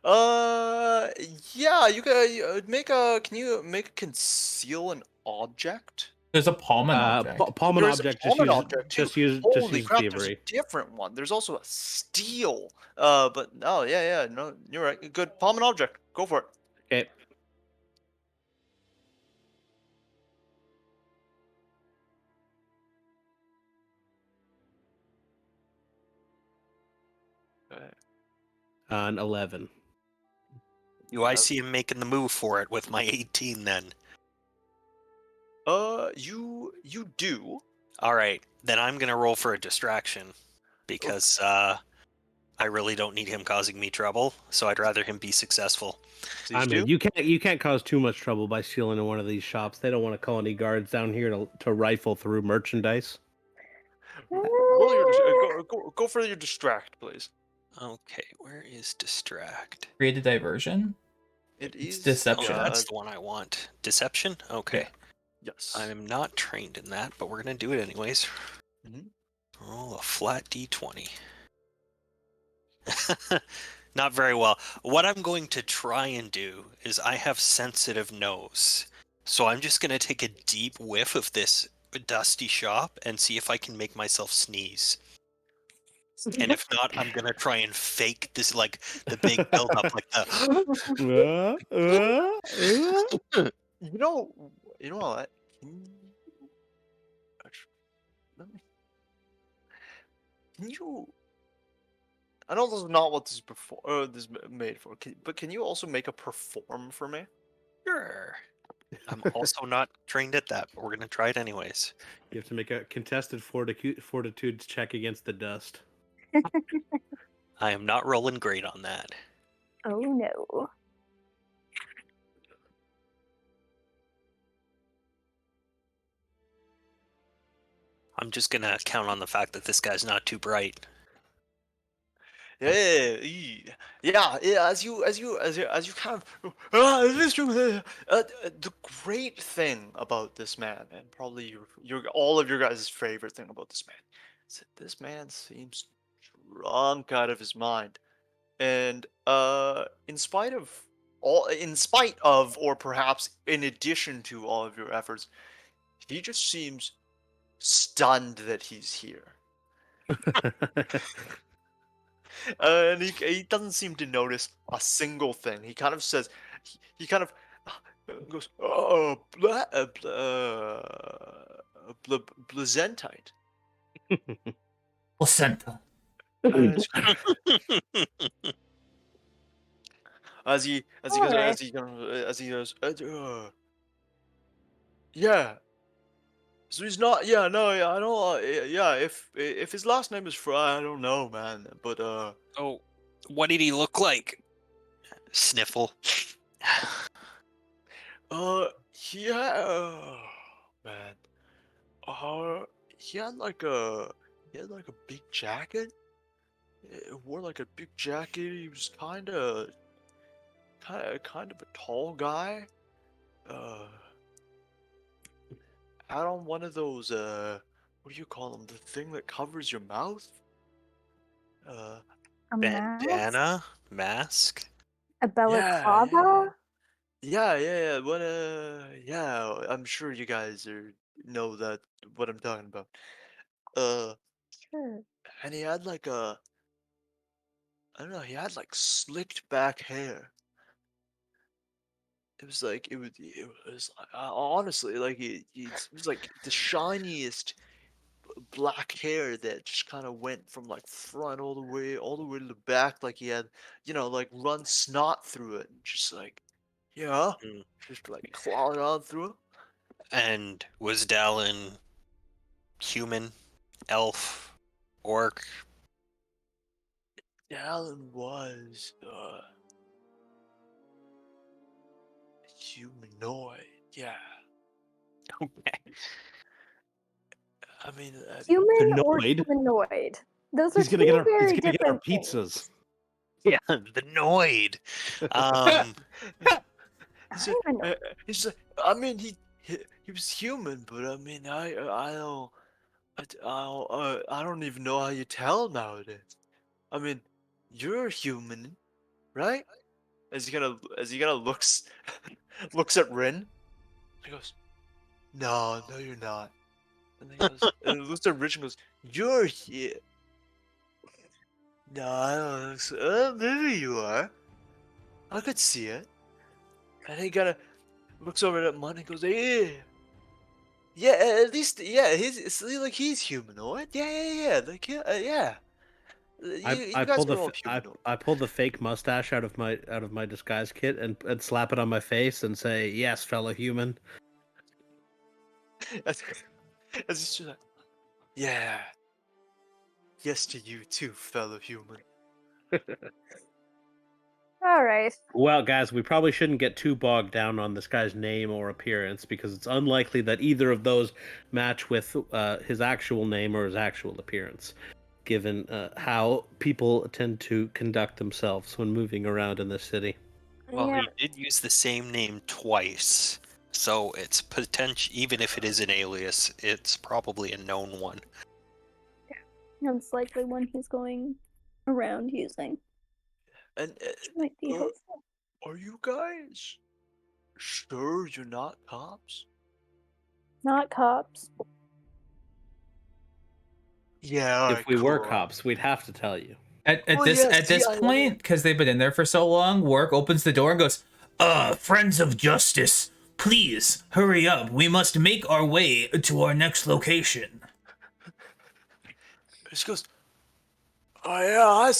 Yeah, you can make a. Can you make conceal an object? There's a palm an object. Palm an There's a object. common object too. Just Holy use crap! There's a thievery. different one. There's also a steel. But no, yeah, no, you're right. Good, palm an object. Go for it. Okay. An 11. I see him making the move for it with my 18 then. You do. All right, then I'm going to roll for a distraction because I really don't need him causing me trouble, so I'd rather him be successful. Please I mean, do. you can't cause too much trouble by stealing in one of these shops. They don't want to call any guards down here to rifle through merchandise. Roll your go for your distract, please. Okay, where is distract? Create a diversion. It It's is deception. Oh, that's the one I want. Deception? Okay. Yes. I'm not trained in that, but we're going to do it anyways. Mhm. Roll a flat d20. Not very well. What I'm going to try and do is I have sensitive nose. So I'm just going to take a deep whiff of this dusty shop and see if I can make myself sneeze. And if not, I'm going to try and fake this, like, the big buildup, like the... You know what? Let me. Can you? I know this is not what this is made for. But can you also make a perform for me? Sure. I'm also not trained at that, but we're going to try it anyways. You have to make a contested fortitude check against the dust. I am not rolling great on that. Oh no. I'm just gonna count on the fact that this guy's not too bright. Yeah. As you kind of this room, the great thing about this man, and probably your all of your guys' favorite thing about this man, is that this man seems drunk out of his mind, and in spite of, or perhaps in addition to all of your efforts, he just seems stunned that he's here. And he doesn't seem to notice a single thing. He kind of says, he kind of goes, oh, blazentite. Placenta. And as he Alright. goes, yeah. So he's not. Yeah, no, yeah, I don't. Yeah, if his last name is Fry, I don't know, man. But Oh, what did he look like? Sniffle. yeah, man. He had like a big jacket. He wore like a big jacket. He was kind of a tall guy. Had on one of those what do you call them? The thing that covers your mouth. A mask? Bandana? Mask? A Yeah, balaclava? yeah. What yeah. I'm sure you guys know that what I'm talking about. Uh, Sure. and he had like I don't know. He had like slicked back hair. It was like, honestly like it was like the shiniest black hair that just kind of went from like front all the way to the back, like he had like run snot through it, and just like Mm. just like clawed on through it. And was Dallin human, elf, orc? Alan was humanoid. Yeah, Okay. I mean, Human or Annoyed. humanoid? Those are He's gonna two get our very he's gonna get our different things. pizzas. Yeah, the Noid. Um, he's, he's I mean he was human, but I mean I don't even know how you tell nowadays. I mean, you're human, right? As he kind of looks looks at Rin. He goes, no, you're not. And he goes, and looks at Rich and goes, you're here. No, I don't think so. Maybe you are. I could see it. And he kind of looks over at Mun and goes, yeah, at least, yeah, he's humanoid. Yeah. Like, yeah. You guys are all humanoid. I pull the fake mustache out of my disguise kit and slap it on my face and say, "Yes, fellow human." As he's just like, yeah. Yes to you too, fellow human. Alright. Well, guys, we probably shouldn't get too bogged down on this guy's name or appearance because it's unlikely that either of those match with his actual name or his actual appearance, given how people tend to conduct themselves when moving around in this city. well, Yeah, he did use the same name twice, so it's potential. Even if it is an alias, it's probably a known one. that's likely one he's going around using. And Which might be helpful. are you guys sure you're not cops? Not cops. Yeah. If we were cops, we'd have to tell you. At Well, this yeah, at this see, I- point, because they've been in there for so long, Work opens the door and goes, friends of justice, please hurry up. We must make our way to our next location. He goes, oh yeah,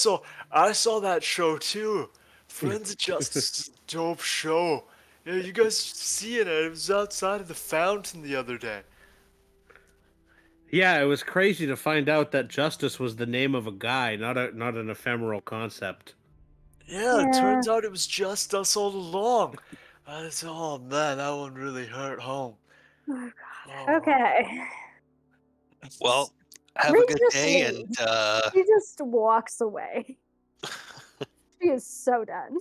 I saw that show too. Friends of Justice, dope show. Yeah, you guys see it? It was outside of the fountain the other day. Yeah, it was crazy to find out that justice was the name of a guy, not an ephemeral concept. Yeah, it Yeah. turns out it was just us all along. Oh man, that one really hurt home. Oh, Oh. God. Okay. Well, have Rin a good just day, and leaves. She just walks away. She is so done.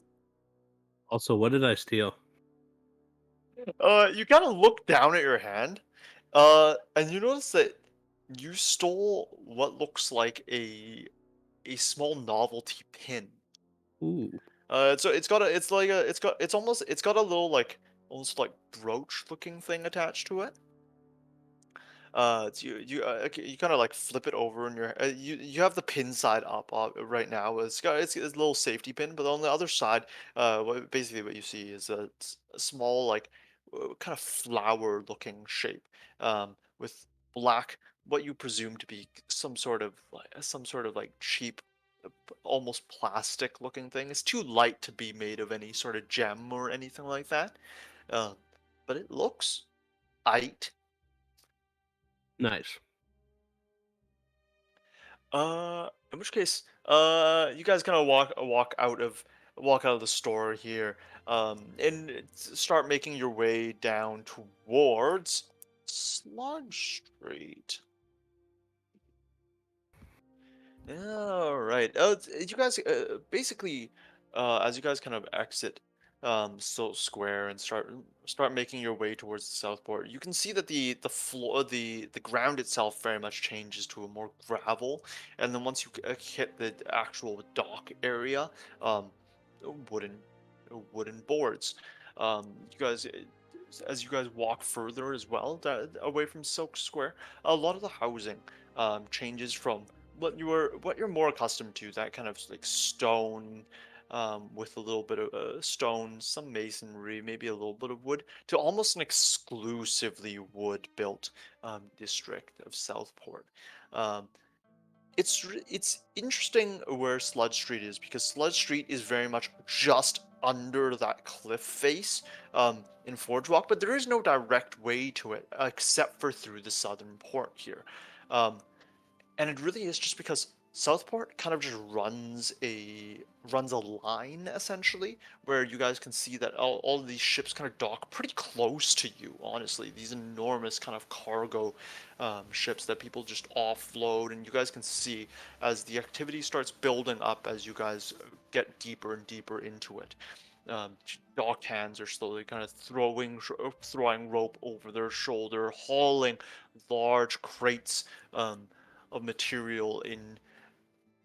Also, what did I steal? You kind of look down at your hand, and you notice that you stole what looks like a small novelty pin. Ooh, So it's got a, it's like a, it's got a little like almost like brooch looking thing attached to it. You kind of like flip it over in your you have the pin side up right now. It's a little safety pin, but on the other side, basically what you see is a small like kind of flower looking shape, with black, what you presume to be some sort of like cheap, almost plastic looking thing. It's too light to be made of any sort of gem or anything like that, uh, but it looks aight. nice. In which case, you guys kind of walk out of the store here, and start making your way down towards Sludge Street. All right. You guys, basically, as you guys kind of exit, Silk Square and start making your way towards the Southport, you can see that the floor, the ground itself very much changes to a more gravel, and then once you hit the actual dock area, um, wooden wooden boards. You guys. As you guys walk further as well, away from Silk Square, a lot of the housing changes from what you're more accustomed to, that kind of like stone, with a little bit of stone, some masonry, maybe a little bit of wood, to almost an exclusively wood built district of Southport. Um, it's interesting where Sludge Street is, because Sludge Street is very much just under that cliff face, in Forge Walk, but there is no direct way to it except for through the southern port here. Um, and it really is just because Southport kind of just runs a line, essentially, where you guys can see that all of these ships kind of dock pretty close to you. Honestly, these enormous kind of cargo ships that people just offload, and you guys can see as the activity starts building up as you guys get deeper and deeper into it. Dock hands are slowly kind of throwing rope over their shoulder, hauling large crates of material in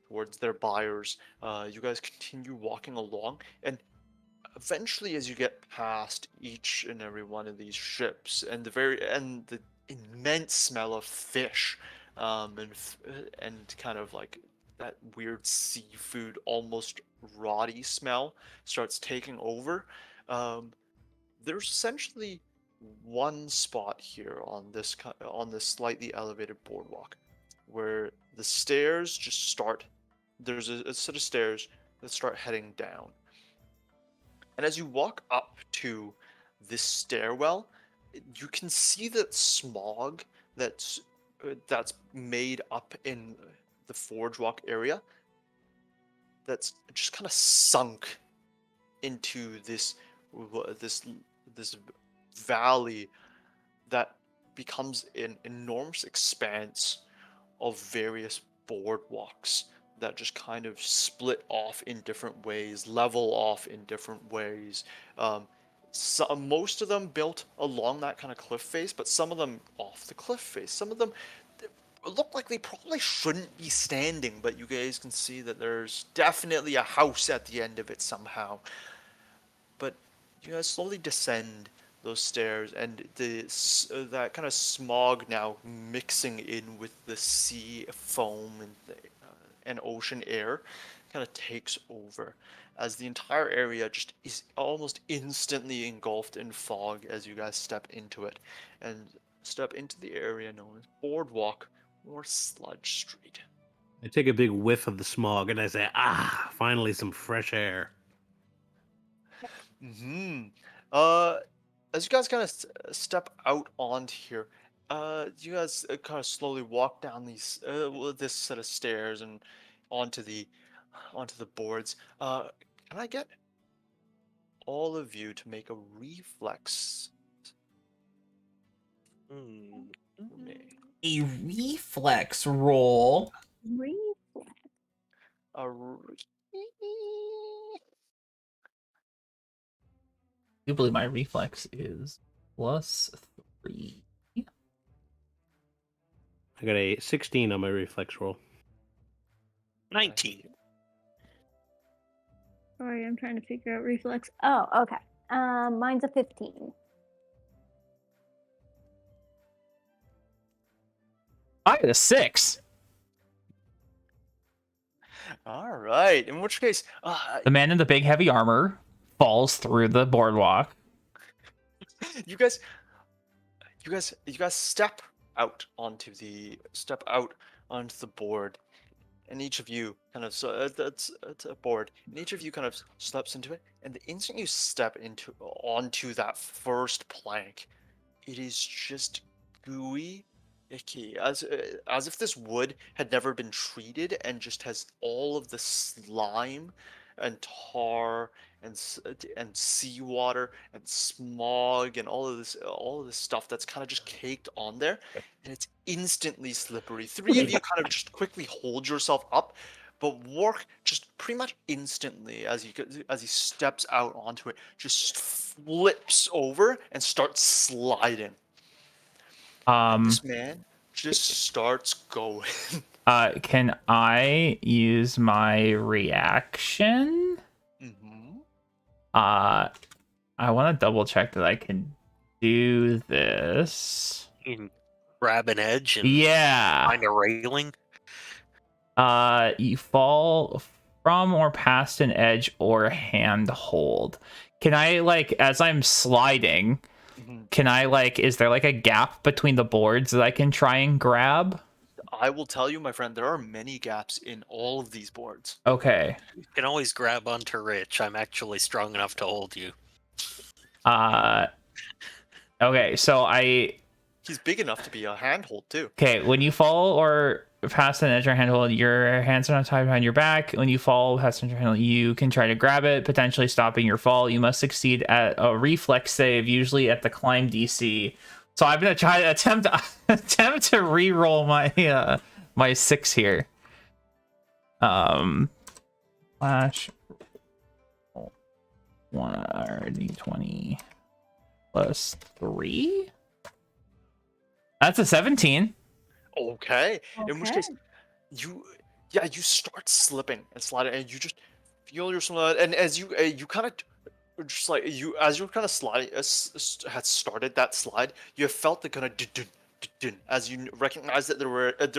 towards their buyers. You guys continue walking along, and eventually, as you get past each and every one of these ships, and the immense smell of fish, and kind of like that weird seafood, almost rotty smell starts taking over. Um, there's essentially one spot here on on this slightly elevated boardwalk where the stairs just start. There's a set of stairs that start heading down, and as you walk up to this stairwell, you can see that smog that's made up in the Forge Walk area, that's just kind of sunk into this this valley that becomes an enormous expanse of various boardwalks that just kind of split off in different ways, level off in different ways. Most of them built along that kind of cliff face, but some of them off the cliff face. Some of them look like they probably shouldn't be standing, but you guys can see that there's definitely a house at the end of it somehow. But you guys slowly descend those stairs, and that kind of smog now mixing in with the sea foam and ocean air kind of takes over, as the entire area just is almost instantly engulfed in fog as you guys step into it, and step into the area known as Boardwalk or Sludge Street. I take a big whiff of the smog and I say, "Ah, finally some fresh air." Hmm. Uh, as you guys kind of step out onto here, you guys kind of slowly walk down this set of stairs and onto the boards. Can I get all of you to make a reflex Hmm. for me? a reflex roll. Reflex. A I do believe my reflex is +3. I got a 16 on my reflex roll. 19. Sorry, I'm trying to figure out reflex. Oh, okay. Mine's a 15. I got a 6. All right. In which case, The man in the big heavy armor falls through the boardwalk. you guys step out onto the board, and each of you kind of it's a board, and each of you kind of steps into it, and the instant you step onto that first plank, it is just gooey, icky, as if this wood had never been treated and just has all of the slime and tar and seawater and smog and all of this stuff that's kind of just caked on there, and it's instantly slippery. Three of you kind of just quickly hold yourself up, but Wark just pretty much instantly, as he steps out onto it, just flips over and starts sliding. This man just starts going. Can I use my reaction? Mm-hmm. I want to double check that I can do this. You can grab an edge and Yeah. find a railing. You fall from or past an edge or handhold. Can I, like, as I'm sliding, can I, like, is there like a gap between the boards that I can try and grab? I will tell you, my friend, there are many gaps in all of these boards. Okay. You can always grab onto Rich. I'm actually strong enough to hold you. Okay, so He's big enough to be a handhold too. Okay, when you fall or pass an edge or handhold, your hands are not tied behind your back. When you fall past an edge or handhold, you can try to grab it, potentially stopping your fall. You must succeed at a reflex save, usually at the climb DC. So I'm gonna try to attempt to re-roll my my 6 here. Flash 1d20 plus 3. That's a 17. Okay. In which case, you start slipping and sliding, and you just feel yourself. And as you kind of just like as you're kind of sliding, had started that slide, you have felt the kind of as you recognize that there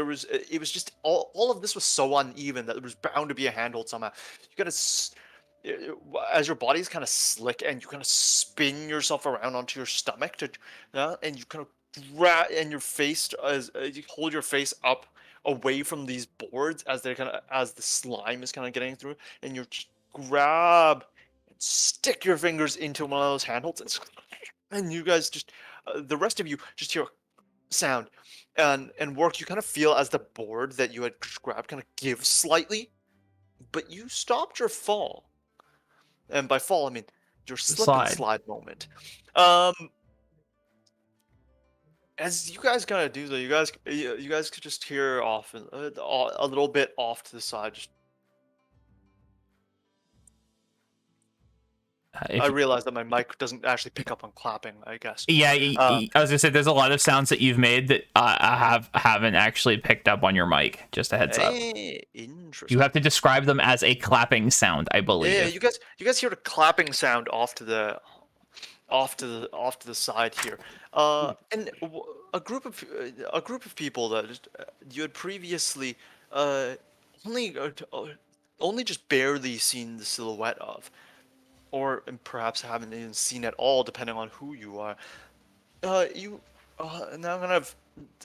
was it was just all of this was so uneven that there was bound to be a handhold somehow. You gotta as your body's kind of slick and you kind of spin yourself around onto your stomach and you kind of grab and your face as you hold your face up away from these boards as the slime is kind of getting through, and you just grab and stick your fingers into one of those handholds, and you guys just the rest of you just hear a sound and Work, you kind of feel as the board that you had grabbed kind of gives slightly, but you stopped your fall. And by fall, I mean your slip and slide moment. As you guys kind of do that, you guys could just hear off a little bit off to the side. Just I realize that my mic doesn't actually pick up on clapping, I guess. Yeah, I was gonna say there's a lot of sounds that you've made that I haven't actually picked up on your mic. Just a heads up. Interesting. You have to describe them as a clapping sound, I believe. Yeah, you guys hear the clapping sound off to the side here. And a group of people that you had previously only just barely seen the silhouette of, or perhaps haven't even seen at all, depending on who you are. You now kind of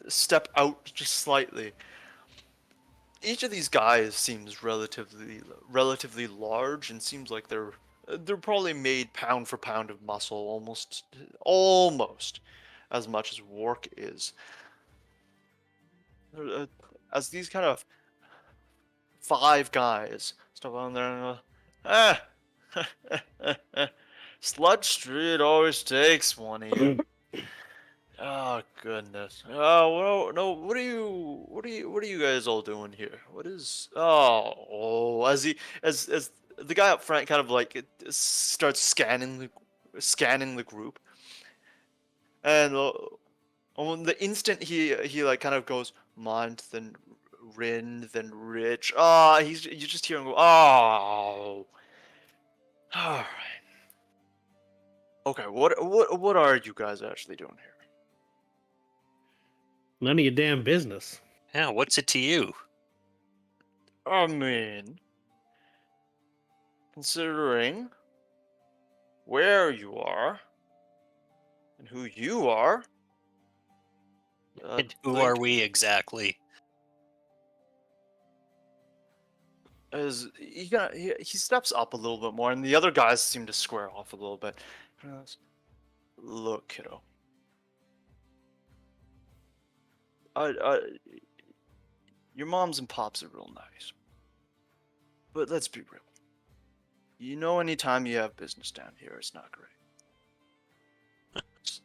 step out just slightly. Each of these guys seems relatively large, and seems like they're probably made pound for pound of muscle, almost as much as Wark is. As these kind of 5 guys step on there and Sludge Street always takes one of you. Oh goodness. Oh no. What are you guys all doing here? What is? As the guy up front kind of like starts scanning the group, and on the instant he like kind of goes Mont, then Rin, then Rich. You just hear him go, oh. All right. Okay. What are you guys actually doing here? None of your damn business. Yeah, what's it to you? I mean, considering where you are and who you are, I And who think are we exactly? as he steps up a little bit more, and the other guys seem to square off a little bit. He goes, look, kiddo. I, your moms and pops are real nice, but let's be real. You know, anytime you have business down here, it's not great.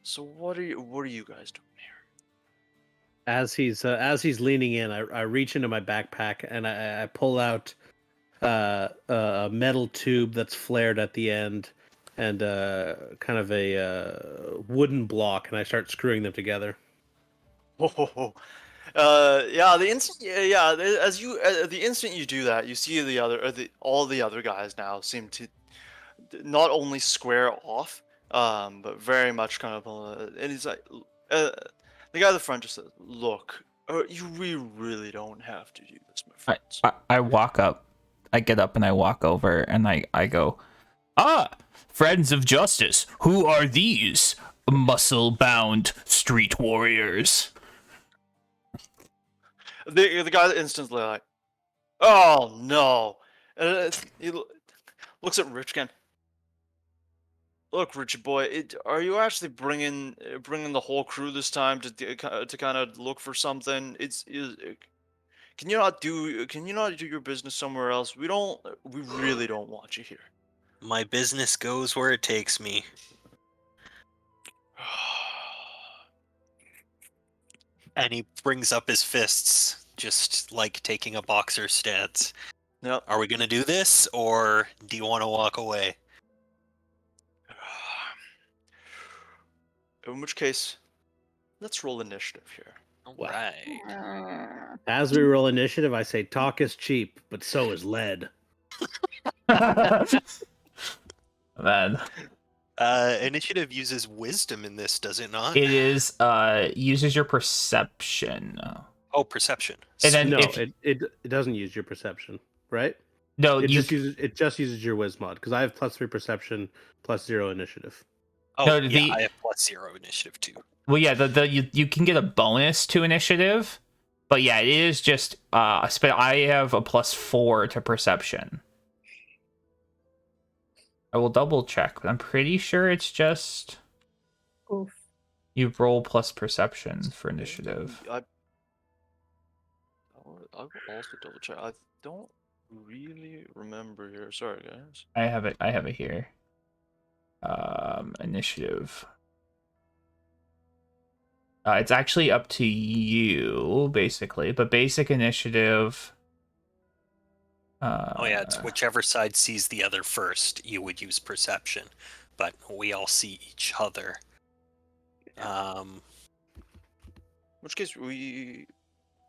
So what are you guys doing here? As he's leaning in, I reach into my backpack and I pull out a metal tube that's flared at the end and kind of a wooden block, and I start screwing them together. Oh, yeah. The instant you do that, you see all the other guys now seem to not only square off, but very much kind of. And he's like, the guy at the front just says, "Look, we really don't have to do this, my friends." I walk up, I get up and I walk over and I go, friends of justice, who are these muscle-bound street warriors? The guy instantly like, "Oh no!" He looks at Rich again. Look, Richie boy, are you actually bringing the whole crew this time to kind of look for something? Can you not do your business somewhere else? We really don't want you here. My business goes where it takes me. And he brings up his fists, just like taking a boxer stance. Yep. Are we gonna do this, or do you want to walk away? In which case, let's roll initiative here. All Wow. right. As we roll initiative, I say talk is cheap, but so is lead. Man, Initiative uses wisdom in this, does it not? it is uses your perception. Oh, perception. And then No, if it doesn't use your perception, right? no, It you just uses your Wiz mod because I have +3 perception, +0 initiative. Oh, No, yeah, I have +0 initiative too. well, yeah, you can get a bonus to initiative, but yeah, it is just I have a +4 to perception. I will double check, but I'm pretty sure it's just Oof. you roll plus perception for initiative. I will also double check. I don't really remember here. Sorry, guys. I have it here. Initiative. It's actually up to you, basically, but basic initiative. Oh yeah, it's whichever side sees the other first, you would use perception, but we all see each other. In which case,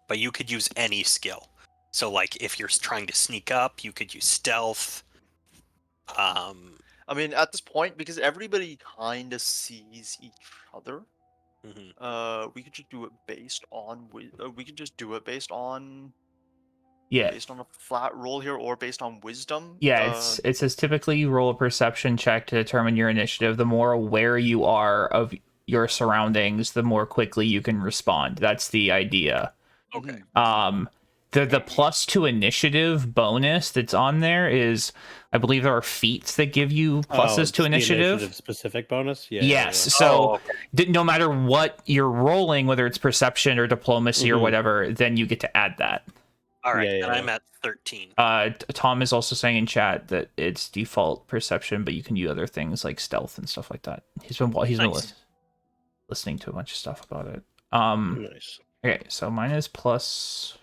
But you could use any skill. So like if you're trying to sneak up, you could use stealth. I mean, at this point, because everybody kind of sees each other, we could just do it based on yeah. based on a flat roll here, or based on wisdom. Yeah, it says typically you roll a perception check to determine your initiative. The more aware you are of your surroundings, the more quickly you can respond. That's the idea. Okay. The +2 initiative bonus that's on there is, I believe there are feats that give you pluses to initiative. Specific bonus. Yeah. Yes. Yeah. So no matter what you're rolling, whether it's perception or diplomacy or whatever, then you get to add that. All right, Yeah, and yeah. I'm at 13. Tom is also saying in chat that it's default perception, but you can do other things like stealth and stuff like that. He's been Nice. listening. listening to a bunch of stuff about it. Nice. Okay, so mine is +4,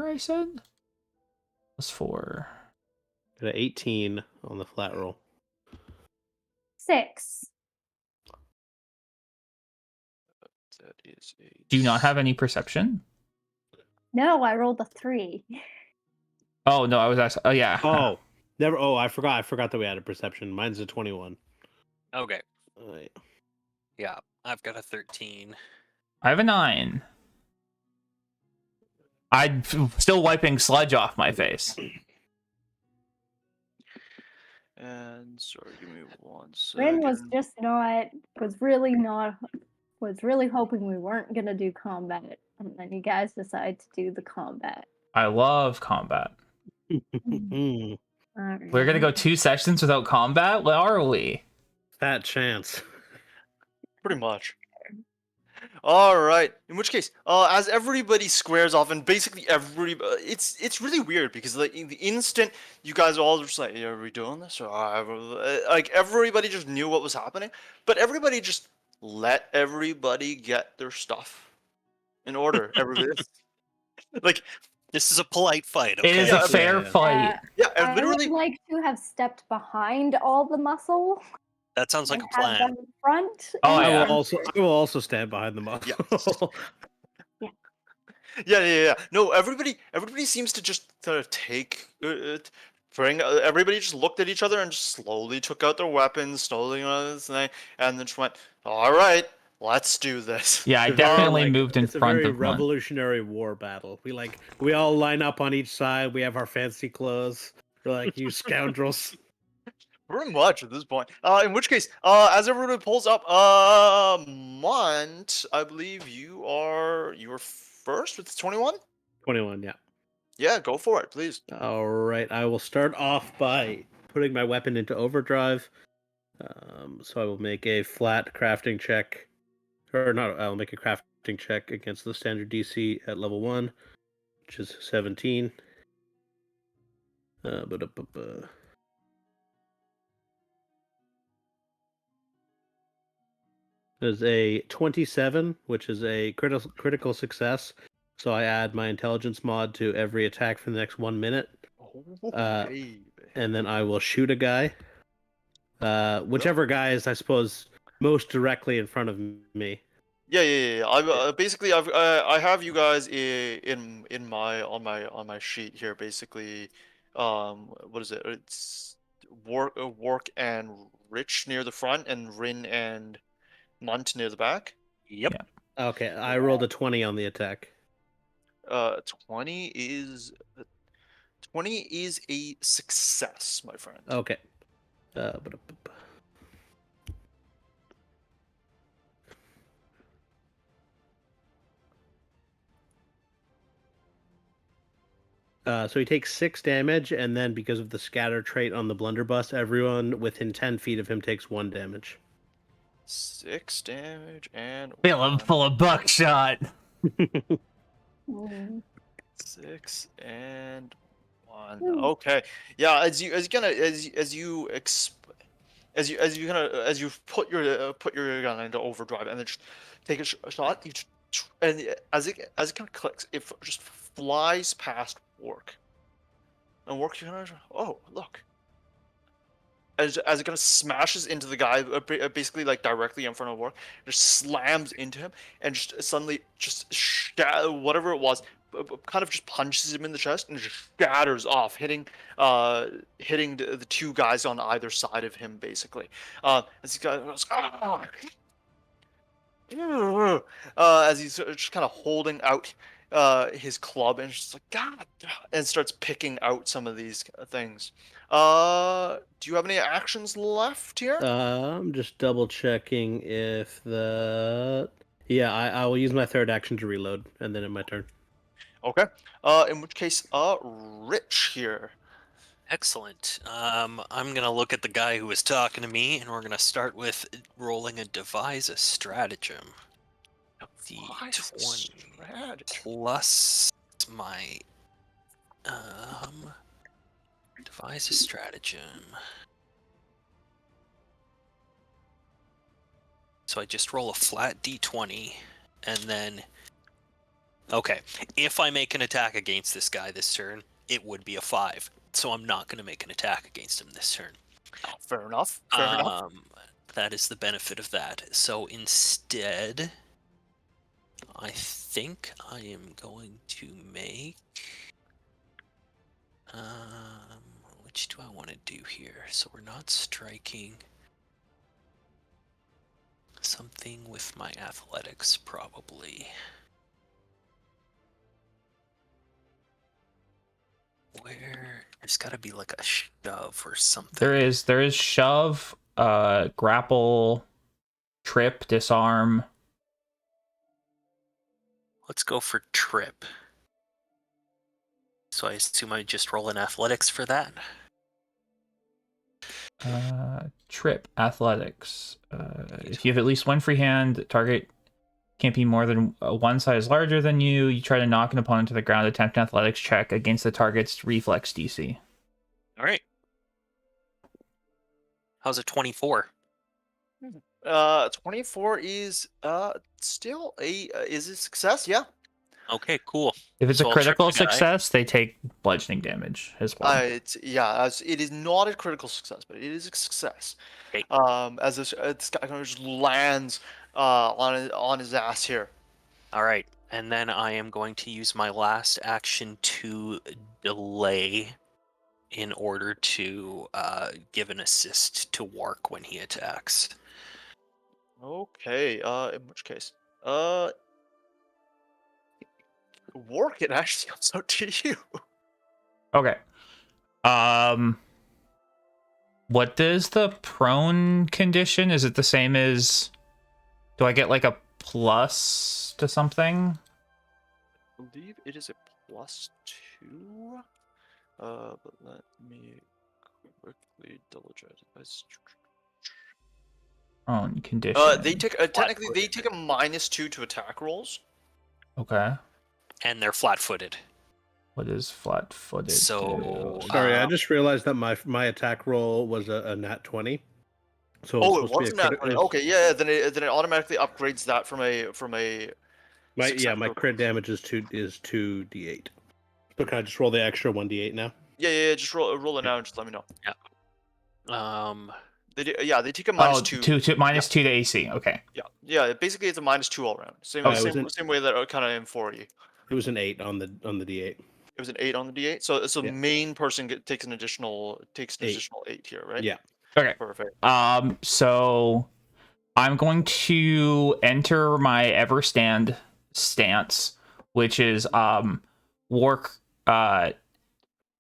I said? +4. Got an 18 on the flat roll. 6. That is a. Do you not have any perception? No, I rolled a 3. Oh, no, I was asking. Oh, yeah. Oh, never. Oh, I forgot that we had a perception. Mine's a 21. Okay. Alright. Yeah, I've got a 13. I have a 9. I'm still wiping sludge off my face. And sorry, give me one Rin second. was just not was really hoping we weren't gonna do combat, and then you guys decide to do the combat. I love combat. Mm, Alright. We're gonna go 2 sessions without combat? What are we? fat chance. Pretty much. All right. In which case, as everybody squares off, and basically everybody, it's really weird because like in the instant you guys all just like, "Yeah, are we doing this?" Or like everybody just knew what was happening, but everybody just let everybody get their stuff in order. Everybody, like, This is a polite fight, It okay? is a Yeah, fair yeah. fight. yeah, I and would literally, like to have stepped behind all the muscle That sounds like and a had plan. them in front. Oh, and I yeah. will center. also stand behind the muscle. yeah. No, everybody seems to just sort of take, everybody just looked at each other and just slowly took out their weapons, slowly on this thing, and then just went, "All right, let's do this." Yeah, I It's a very, definitely like, moved in it's a front very of one. Revolutionary War battle. We all line up on each side. We have our fancy clothes. We're like, you scoundrels. Pretty much at this point. In which case, as everybody pulls up, Mont, I believe you're first with 21. 21, yeah. Yeah, go for it, please. All right, I will start off by putting my weapon into overdrive. So I will make a flat crafting check, or not. I'll make a crafting check against the standard DC at level 1, which is 17. There's a 27, which is a critical success. So I add my intelligence mod to every attack for the next 1 minute. Baby. And then I will shoot a guy. Whichever guy is, I suppose, most directly in front of me. Yeah. I've basically I have you guys in my on my sheet here. Basically, what is it? It's work and Rich near the front, and Rin and Munt near the back. Yep. Yeah. Okay, I rolled a 20 on the attack. 20 is 20 is a success, my friend. Okay. So he takes 6 damage, and then because of the scatter trait on the blunderbuss, everyone within 10 feet of him takes 1 damage. 6 damage and Fill him 1. full of buckshot. 6 and 1. Hmm. Okay. Yeah, as you put your gun into overdrive and then just take a shot, and as it kind of clicks, it just flies past Work. And Work, you kind of, oh look. As it kind of smashes into the guy, basically like directly in front of Work, just slams into him, and just suddenly just whatever it was, kind of just punches him in the chest and just shatters off, hitting the 2 guys on either side of him, basically. As he goes, "Ah!" As he's just kind of holding out his club and just like, God, and starts picking out some of these things. Do you have any actions left here? I'm just double checking if the. Yeah, I will use my third action to reload, and then in my turn. Okay. In which case, Rich here. Excellent. I'm gonna look at the guy who was talking to me, and we're gonna start with rolling a devise a stratagem. D20 plus my devise a stratagem. So I just roll a flat d20, and then... Okay, if I make an attack against this guy this turn, it would be a 5. So I'm not going to make an attack against him this turn. Fair enough. Fair enough. That is the benefit of that. So instead, I think I am going to make... which do I want to do here? So we're not striking. Something with my athletics, probably. Where there's got to be like a shove or something. There is shove, grapple, trip, disarm. Let's go for trip. So I assume I just roll in athletics for that. Trip, athletics. If you have at least one free hand, target can't be more than one size larger than you. You try to knock an opponent to the ground, attempt an athletics check against the target's reflex DC. All right. How's a 24? 24 is still is a success. Yeah. Okay, cool. If it's So a I'll trip critical the guy. success, they take bludgeoning damage as well. It is not a critical success, but it is a success. Okay. As this guy kind of just lands on his ass here. All right, and then I am going to use my last action to delay in order to give an assist to Wark when he attacks. Okay. In which case, Wark, it actually comes out to you. Okay. What is the prone condition? Is it the same as... Do I get like a plus to something? I believe it is a +2. But let me quickly double check. Prone condition. They take technically they take a -2 to attack rolls. Okay. And they're flat-footed. What is flat-footed? So, do? Sorry, I just realized that my attack roll was a nat 20. So Oh, it supposed to be wasn't a that. crit- it was- Okay, yeah. Then it automatically upgrades that from a My successful- crit damage is 2d8. So can I just roll the extra 1d8 now? Yeah. Just roll it now and just let me know. They take a -2. Two minus 2 to AC. Okay. Yeah. Basically, it's a -2 all around. Same way that kind of in 4E. It was an 8 on the d8. It was an 8 on the D8. So the Yeah. main person takes an additional 8 here, right? Yeah. Okay. Perfect. So I'm going to enter my Everstand stance, which is Wark.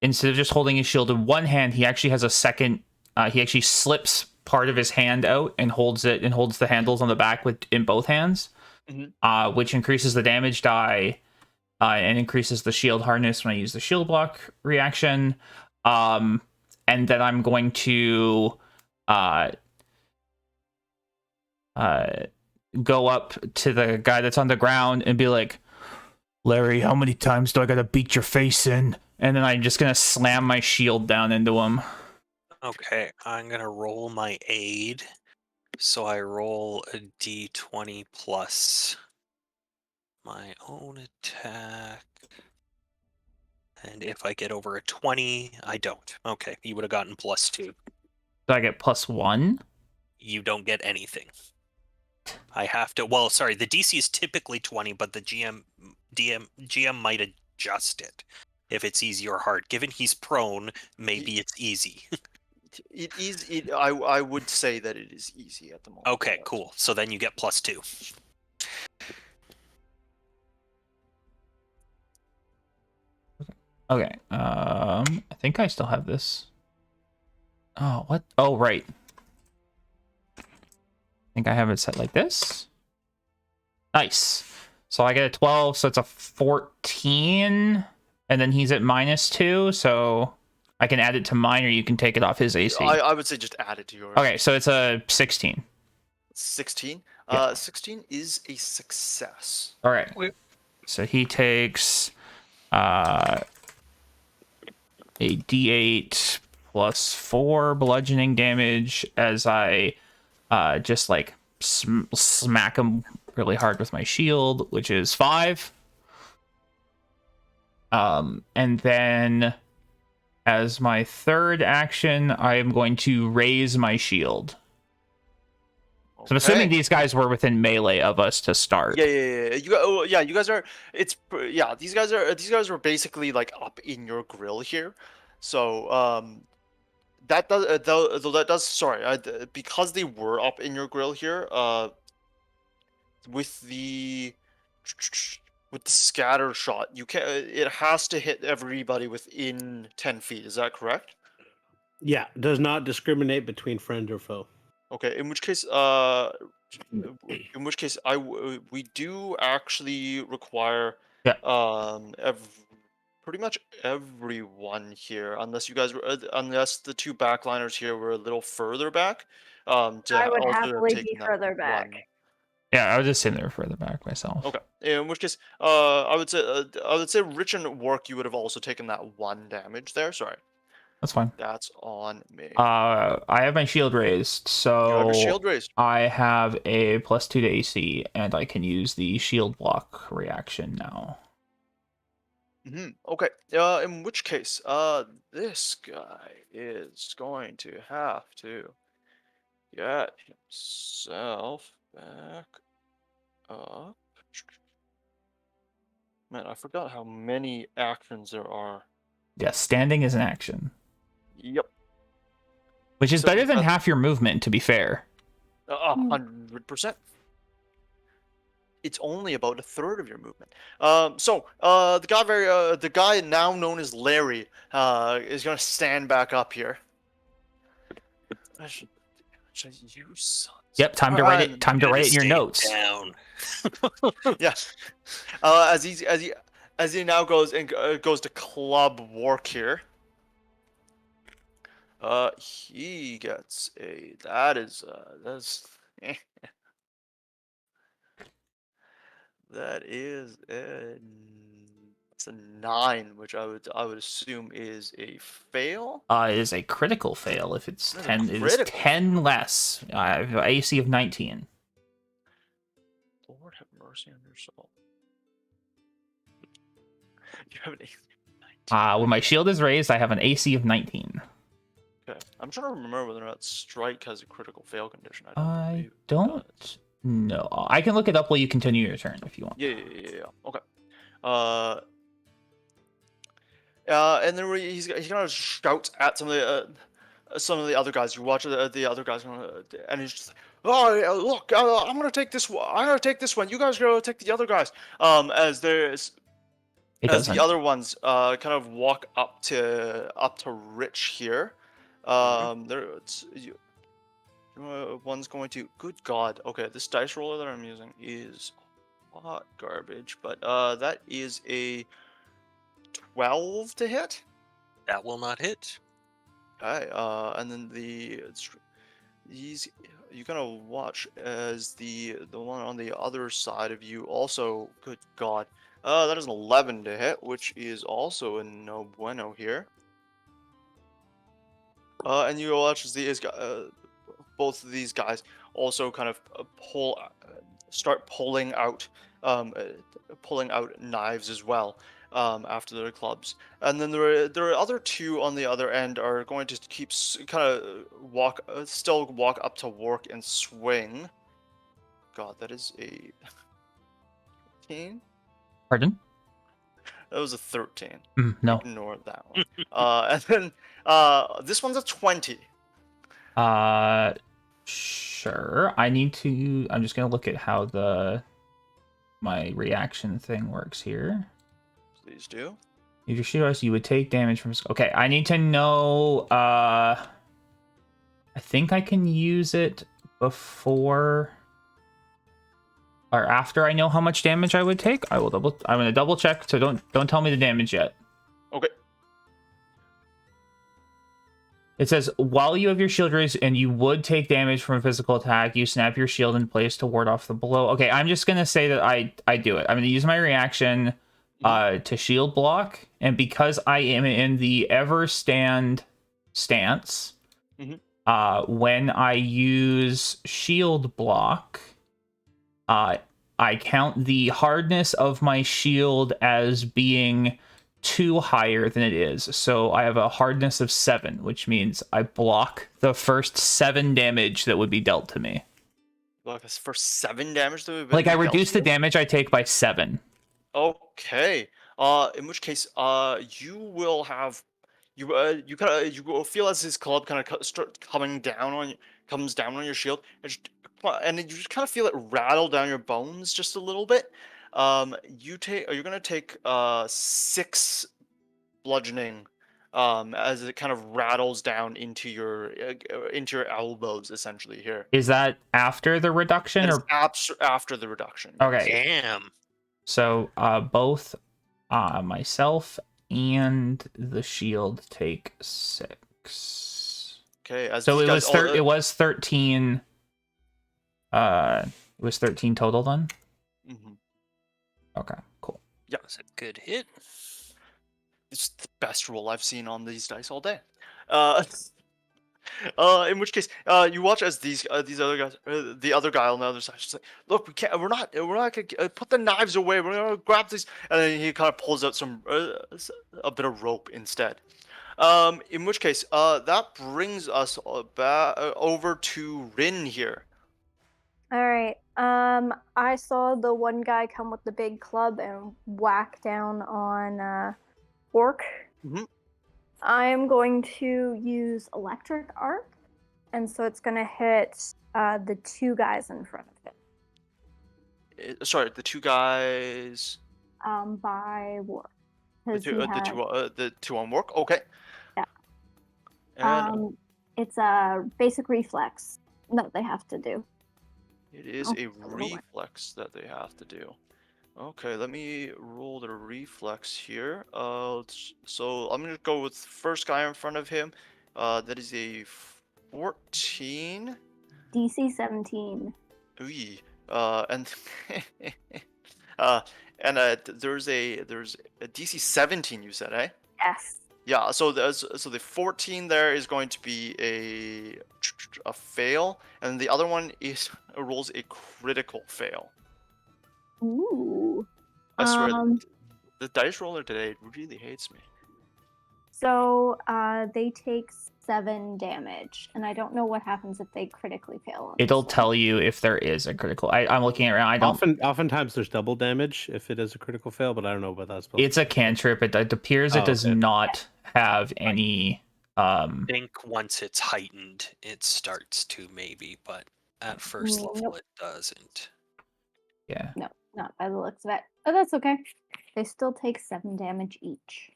Instead of just holding his shield in one hand, he actually has a second. He actually slips part of his hand out and holds the handles on the back in both hands, which increases the damage die and increases the shield hardness when I use the shield block reaction. And then I'm going to go up to the guy that's on the ground and be like, Larry, how many times do I gotta beat your face in? And then I'm just gonna slam my shield down into him. okay, I'm going to roll my aid. So I roll a d20 plus my own attack. And if I get over a 20, I don't. Okay, you would have gotten +2. Do I get +1? You don't get anything. I have to... Well, sorry, the DC is typically 20, but the GM might adjust it if it's easy or hard. Given he's prone, maybe it's easy. It is. I would say that it is easy at the moment. Okay, cool. So then you get +2. Okay. I think I still have this. Oh, what? Oh, right. I think I have it set like this. Nice. So I get a 12, so it's a 14. And then he's at -2, so I can add it to mine, or you can take it off his AC. I would say just add it to yours. Okay, so it's a 16. 16. Yeah. 16 is a success. All right. Wait. So he takes a D8 +4 bludgeoning damage as I just like smack him really hard with my shield, which is 5. And then as my third action, I am going to raise my shield. So I'm assuming Okay. these guys were within melee of us to start. Yeah. You guys are. These guys are basically like up in your grill here. So that does though that does sorry because they were up in your grill here. With the scatter shot, you can it has to hit everybody within 10 feet. Is that correct? Yeah, does not discriminate between friend or foe. Okay. In which case, we do actually require Yeah. pretty much everyone here, unless you guys were, unless the two backliners here were a little further back. To I would also have happily be taken that further back. one. Yeah, I was just sitting there further back myself. Okay. In which case, I would say Rich and Work, you would have also taken that 1 damage there. Sorry, That's fine. that's on me. I have my shield raised, so You have your shield raised. I have a +2 to AC, and I can use the shield block reaction now. Okay. In which case, this guy is going to have to get himself back up. Man, I forgot how many actions there are. Yeah, standing is an action, Yep. which is So better than because- half your movement, to be fair. 100%. It's only about a third of your movement. The guy now known as Larry, is gonna stand back up here. You sons. Yep, time to write it. Time to Gotta write it in your stay notes. Down. Yeah. As he now goes and goes to club Work here. He gets a that's that is it's a 9, which I would assume is a fail. It is a critical fail if it's That's a 10. It is critical 10 less. I have an AC of 19. Lord have mercy on your soul. You have an AC of 19. When my shield is raised, I have an AC of 19. Okay. I'm trying to remember whether or not Strike has a critical fail condition. I believe it don't does. know. I can look it up while you continue your turn if you want. Yeah. Okay. And then he kind of shouts at some of the other guys. You watch the other guys, and he's just like, "Oh, yeah, look! I'm gonna take this one. I'm gonna take this one. You guys go take the other guys." As It the doesn't. other ones kind of walk up to Rich here. One's going to. Good God! Okay, this dice roller that I'm using is hot garbage, but that is a 12 to hit. That will not hit. Okay, and then you kind of watch as the one on the other side of you also. Good God, that is an 11 to hit, which is also a no bueno here. And you watch as both of these guys also kind of start pulling out knives as well. After their clubs, and then there are other two on the other end are going to keep still walk up to Work and swing. God, that is a 13. Pardon? That was a 13. No. Ignore that one. And then this one's a 20. Sure. I'm just gonna look at how my reaction thing works here. Please do. If you shoot us, you would take damage from. Okay, I need to know. I think I can use it before or after I know how much damage I would take. I'm gonna double check. So don't tell me the damage yet. Okay. It says while you have your shield raised and you would take damage from a physical attack, you snap your shield in place to ward off the blow. Okay, I'm just gonna say that I do it. I'm gonna use my reaction. To shield block, and because I am in the ever stand stance, when I use shield block, I count the hardness of my shield as being 2 higher than it is. So I have a hardness of 7, which means I block the first 7 damage that would be dealt to me. Look, that's for 7 damage that would Like, I be dealt reduce to the you? damage I take by 7. Okay. In which case, you will have you will feel as his club kind of start comes down on your shield, and then you just kind of feel it rattle down your bones just a little bit. You're gonna take 6 bludgeoning, as it kind of rattles down into your elbows, essentially here. Is that after the reduction That is or after the reduction. Yes. okay? Damn. So both myself and the shield take 6. Okay. As So these it guys was it was 13. It was 13 total then. Mhm. Okay, cool. Yeah. That's a good hit. It's the best roll I've seen on these dice all day. In which case, you watch as these other guys, the other guy on the other side, just like, look, we're not gonna put the knives away. We're gonna grab these, and then he kind of pulls out a bit of rope instead. In which case, that brings us over to Rin here. All right. I saw the one guy come with the big club and whack down on Orc. Mhm. I'm going to use electric arc, and so it's going to hit the 2 guys in front of him. Sorry, the 2 guys. By War. The 2 on work. Okay. Yeah. And It's a basic reflex that they have to do. it is Oh, a roll it. reflex that they have to do. Okay, let me roll the reflex here. So I'm gonna go with first guy in front of him. That is a 14. DC 17. Ooh. And there's a DC 17. You said, eh? Yes. Yeah. So the 14 there is going to be a fail, and the other one rolls a critical fail. Ooh. I swear, the dice roller today really hates me. So they take 7 damage, and I don't know what happens if they critically fail on It'll this one. tell you if there is a critical. I'm looking at it right now. I don't. Oftentimes there's double damage if it is a critical fail, but I don't know what that's supposed It's a cantrip. It appears it does okay. not have any. I think once it's heightened, it starts to maybe, but at first level Nope. it doesn't. Yeah. No, not by the looks of it. Oh, that's okay. They still take 7 damage each.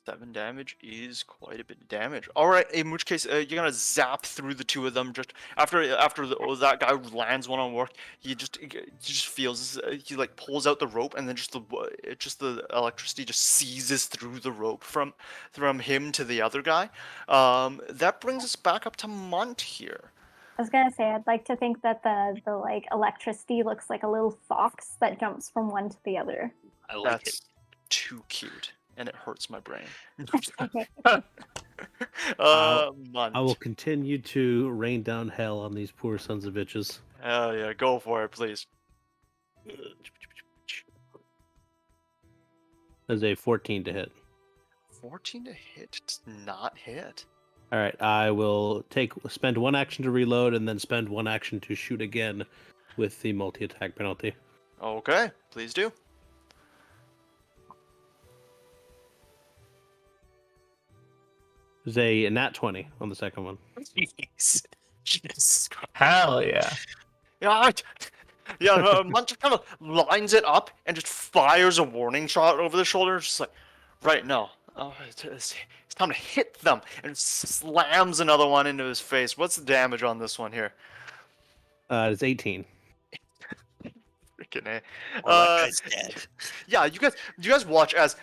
7 damage is quite a bit of damage. All right, in which case you're gonna zap through the 2 of them just after that guy lands one on work. He just feels he like pulls out the rope, and then just the electricity just seizes through the rope from him to the other guy. That brings us back up to Munt here. I was gonna say I'd like to think that the like electricity looks like a little fox that jumps from one to the other. I like That's too cute, and it hurts my brain. Okay. Munt. I will continue to rain down hell on these poor sons of bitches. Hell yeah, go for it, please. There's a 14 to hit. 14 to hit does not hit. All right, I will spend 1 action to reload and then spend 1 action to shoot again with the multi-attack penalty. Okay, please do. There's a nat 20 on the second one. Jeez. Jesus Christ. Hell yeah. Yeah, Munt just kind of lines it up and just fires a warning shot over the shoulder. Just like, right, no. It's time to hit them. And slams another one into his face. What's the damage on this one here? It's 18. Freaking A. Well, that guy's dead. Yeah, you guys watch as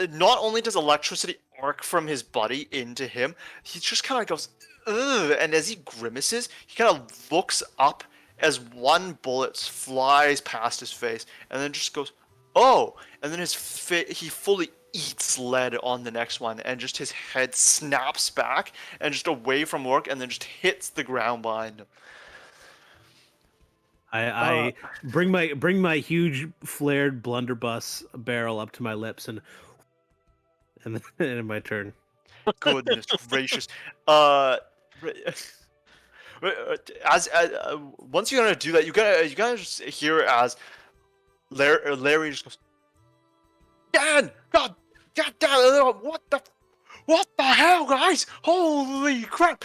not only does electricity arc from his body into him, he just kind of goes, ugh, and as he grimaces, he kind of looks up as one bullet flies past his face, and then just goes, oh, and then he fully eats lead on the next one, and just his head snaps back and just away from Orc, and then just hits the ground behind him. I bring my huge flared blunderbuss barrel up to my lips and then my turn. Goodness gracious. As once you're gonna do that, you gotta just hear it as Larry just goes, Dan, God damn, what the hell, guys? Holy crap!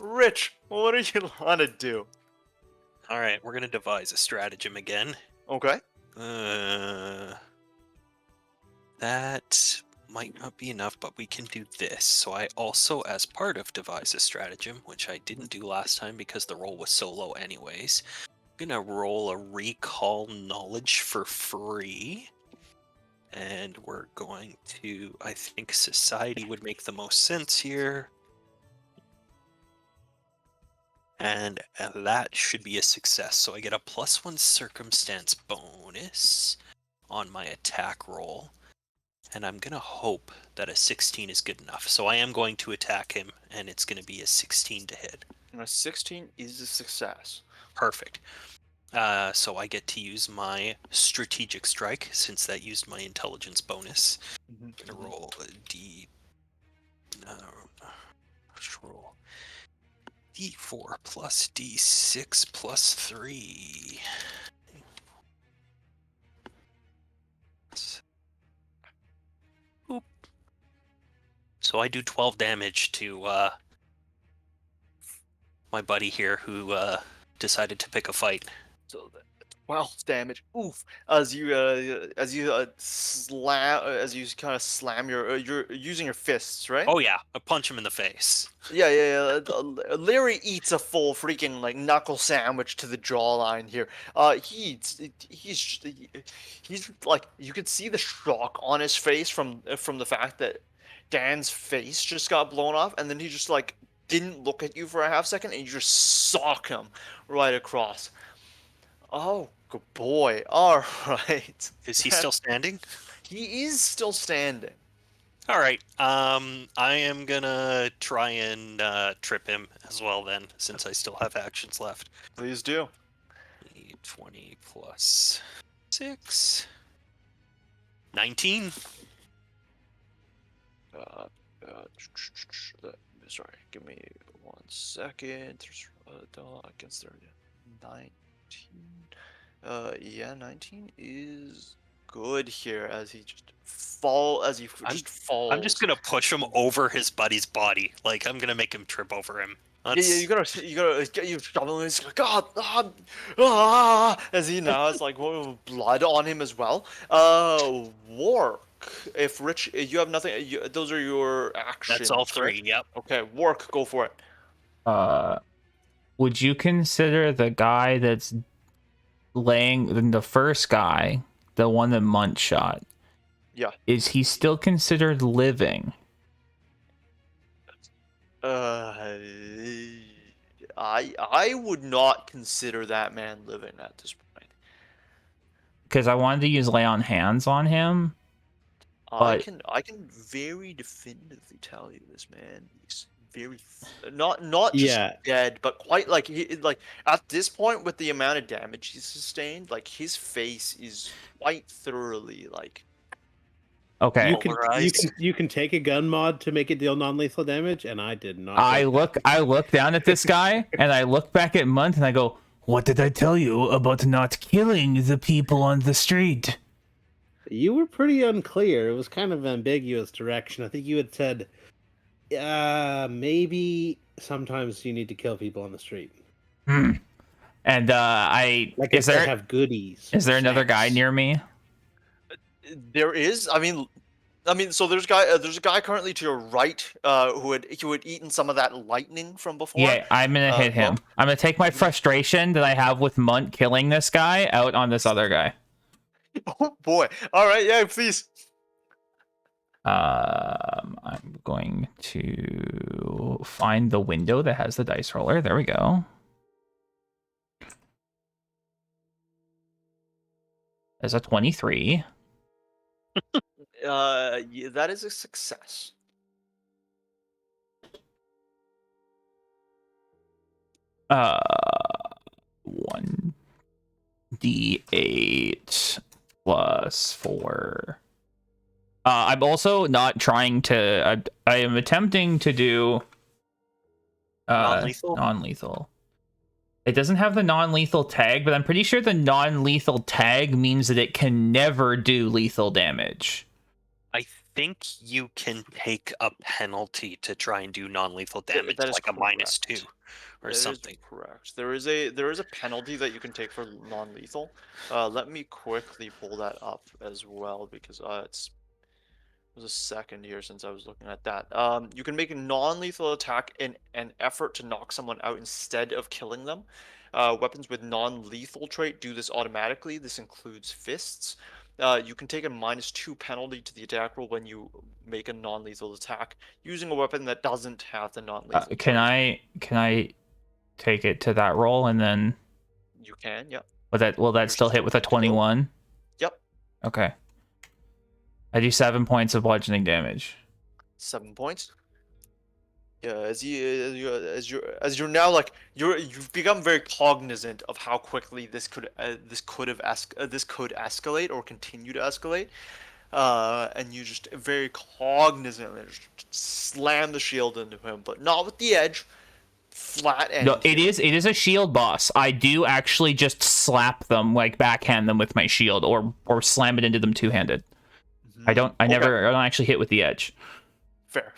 Rich, what are you gonna do? All right, we're gonna devise a stratagem again. Okay. That might not be enough, but we can do this. So I also, as part of devise a stratagem, which I didn't do last time because the roll was so low anyways, I'm gonna roll a recall knowledge for free. And we're going to, I think society would make the most sense here. And that should be a success. So I get a +1 circumstance bonus on my attack roll. And I'm going to hope that a 16 is good enough. So I am going to attack him, and it's going to be a 16 to hit. And a 16 is a success. Perfect. So I get to use my strategic strike, since that used my intelligence bonus. I'm going to roll a roll D4 plus D6 plus 3. Oop. So I do 12 damage to my buddy here who decided to pick a fight. So 12 damage. Oof! As you kind of slam you're using your fists, right? Oh yeah, I punch him in the face. Yeah. Larry eats a full freaking like knuckle sandwich to the jawline here. He's like, you could see the shock on his face from the fact that Dan's face just got blown off, and then he just like didn't look at you for a half second, and you just sock him right across. Oh, good boy. All right. Is he still standing? He is still standing. All right. I am gonna try and trip him as well then, since I still have actions left. Please do. 20 plus 6. 19. Sorry, give me 1 second. Against 19. Yeah, 19 is good here as he just falls. I'm just gonna push him over his buddy's body. Like, I'm gonna make him trip over him. Yeah, you gotta shove him. He's like, God, as he now has like blood on him as well. Wark. If Rich, you have nothing. Those are your actions. That's all 3. Right? Yep. Okay, Wark, go for it. Would you consider the guy that's laying, the first guy, the one that Munt shot? Yeah. Is he still considered living? I would not consider that man living at this point. Because I wanted to use lay on hands on him. I can very definitively tell you this man is very not just dead, but quite like like at this point with the amount of damage he's sustained, like his face is quite thoroughly like. Okay. You can take a gun mod to make it deal non-lethal damage, and I did not. I look down at this guy and I look back at Munt and I go, "What did I tell you about not killing the people on the street?" You were pretty unclear. It was kind of ambiguous direction. I think you had said, maybe sometimes you need to kill people on the street. And if they have goodies. Is there another guy near me? There is. I mean, so there's a guy currently to your right who had eaten some of that lightning from before. Yeah, I'm gonna hit him. Well, I'm gonna take my frustration that I have with Munt killing this guy out on this other guy. Oh boy! All right, yeah, please. I'm going to find the window that has the dice roller. There we go. There's a 23. Yeah, that is a success. Uh, 1d8 plus 4. I'm also not trying to. I am attempting to do Non-lethal? non-lethal. It doesn't have the non-lethal tag, but I'm pretty sure the non-lethal tag means that it can never do lethal damage. I think you can take a penalty to try and do non-lethal damage, That is like a -2 correct. or That is something. correct. There is a penalty that you can take for non-lethal. Let me quickly pull that up as well because it was a second here since I was looking at that. You can make a non-lethal attack in an effort to knock someone out instead of killing them. Weapons with non-lethal trait do this automatically. This includes fists. You can take a -2 penalty to the attack roll when you make a non-lethal attack using a weapon that doesn't have the non-lethal trait. Can I take it to that roll and then You can, yep. will that You're still hit with a good to go. 21? Yep, Okay. I do 7 points of bludgeoning damage. 7 points. Yeah, as you're now like you've become very cognizant of how quickly this could escalate or continue to escalate, and you just very cognizantly just slam the shield into him, but not with the edge, flat end. No, it is a shield boss. I do actually just slap them, like backhand them with my shield, or slam it into them two-handed. I don't actually hit with the edge. Fair.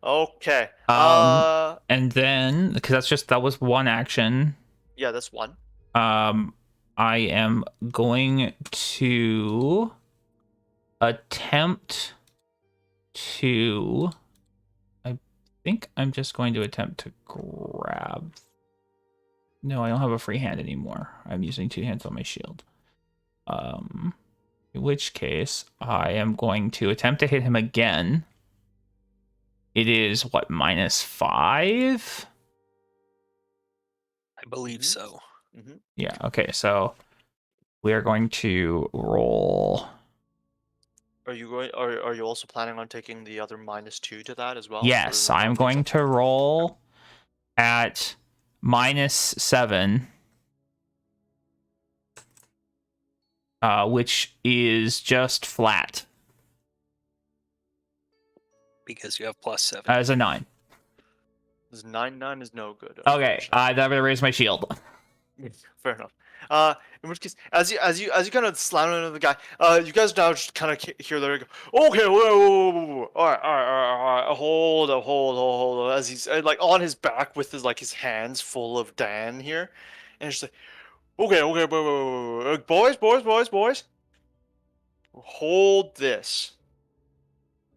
Okay. And then because that was one action. Yeah, that's one. I am going to attempt to. I think I'm just going to attempt to grab. No, I don't have a free hand anymore. I'm using two hands on my shield. In which case, I am going to attempt to hit him again. It is what, -5? I believe so. Mm-hmm. Yeah, okay, so we are going to roll. Are you also planning on taking the other -2 to that as well? Yes, I'm going to roll at -7. Which is just flat. Because you have +7. As a 9. This 9/9 is no good. Okay, I'm gonna raise my shield. Fair enough. In which case, as you kind of slam into the guy, you guys now just kind of hear there go. Okay, whoa. All right. Hold up. As he's like on his back with his hands full of Dan here, and it's like, okay, wait. Boys. Hold this.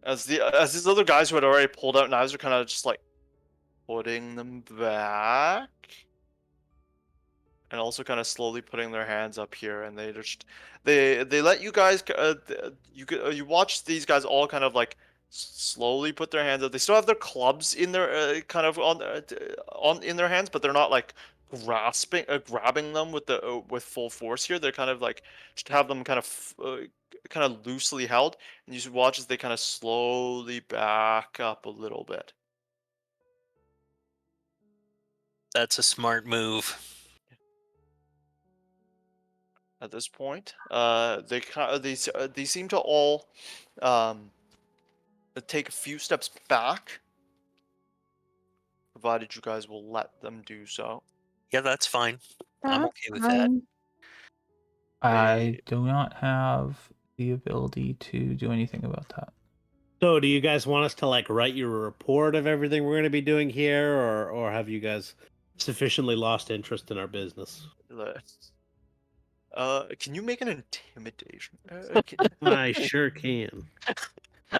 As these other guys who had already pulled out knives are kind of just like putting them back. And also kind of slowly putting their hands up here, and they let you guys you watch these guys all kind of like slowly put their hands up. They still have their clubs in their kind of in their hands, but they're not like grabbing them with full force here. They're kind of like just have them kind of loosely held, and you just watch as they kind of slowly back up a little bit. That's a smart move. At this point, they seem to all take a few steps back, provided you guys will let them do so. Yeah, that's fine. I'm okay with that. Fine. I do not have the ability to do anything about that. So, do you guys want us to like write you a report of everything we're going to be doing here, or have you guys sufficiently lost interest in our business? Can you make an intimidation? I sure can.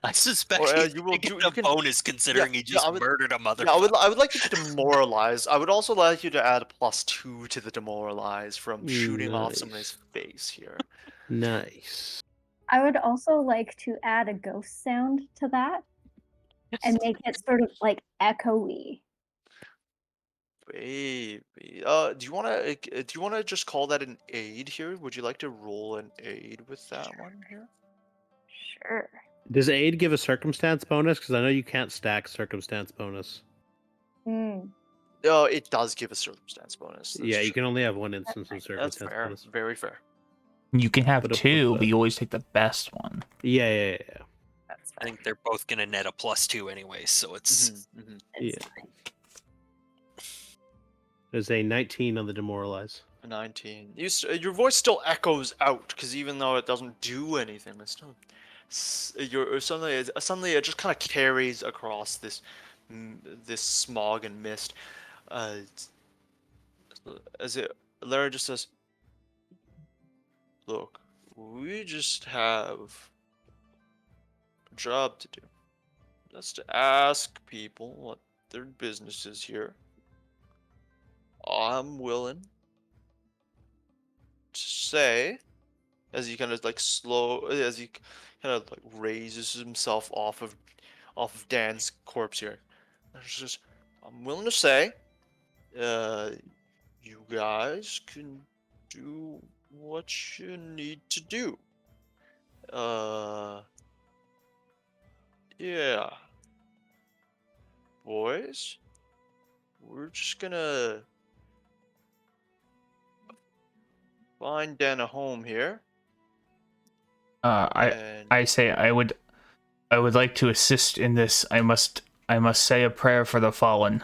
I suspect Or, he's you will taking do- you a can- bonus considering he just murdered a motherfucker. Yeah, I would like you to demoralize. I would also like you to add a +2 to the demoralize from shooting off somebody's face here. Nice. I would also like to add a ghost sound to that and make it sort of like echoey. baby. Do you wanna just call that an aid here? Would you like to roll an aid with that one here? Sure. Does aid give a circumstance bonus? Because I know you can't stack circumstance bonus. Mm. Oh, it does give a circumstance bonus. That's Yeah, you true. can only have one instance of That's circumstance fair. bonus. Very fair. You can have Put up with two, but the- you always take the best one. Yeah. That's I fine. think they're both gonna net a +2 anyway, so it's Mhm. It's Yeah. fine. There's a 19 on the demoralize. 19. Your voice still echoes out because even though it doesn't do anything, it's still suddenly it just kind of carries across this smog and mist. As it Lara just says, "Look, we just have a job to do. That's to ask people what their business is here. I'm willing to say," as he kind of like as he kind of like raises himself off of Dan's corpse here. And it's just, I'm willing to say, you guys can do what you need to do. Yeah, boys, we're just gonna find Dan a home here. I And I say I would like to assist in this. I must say a prayer for the fallen.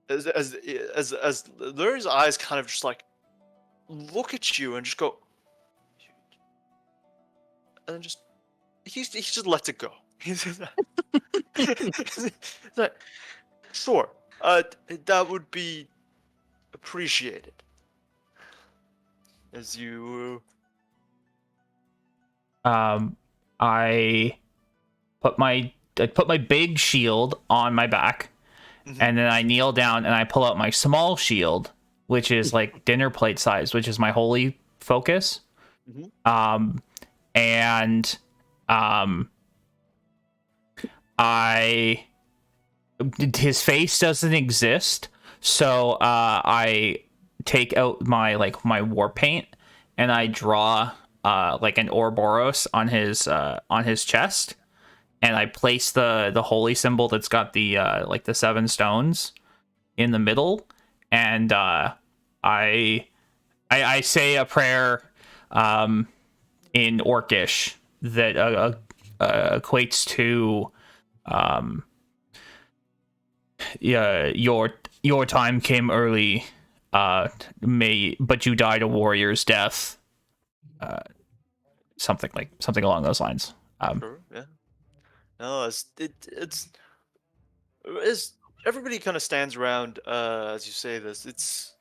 as Larry's eyes kind of just like look at you and just go, and then just he just lets it go. He's just like, sure, that would be appreciated. As you I put my big shield on my back, Mhm. and then I kneel down and I pull out my small shield, which is like dinner plate size, which is my holy focus. Mhm. And his face doesn't exist, so I take out my war paint and I draw like an Ouroboros on his chest, and I place the holy symbol that's got the like the 7 stones in the middle, and I say a prayer in Orcish that equates to yeah, your time came early, but you died a warrior's death. Something along those lines. Sure, yeah. No, it's everybody kind of stands around as you say this.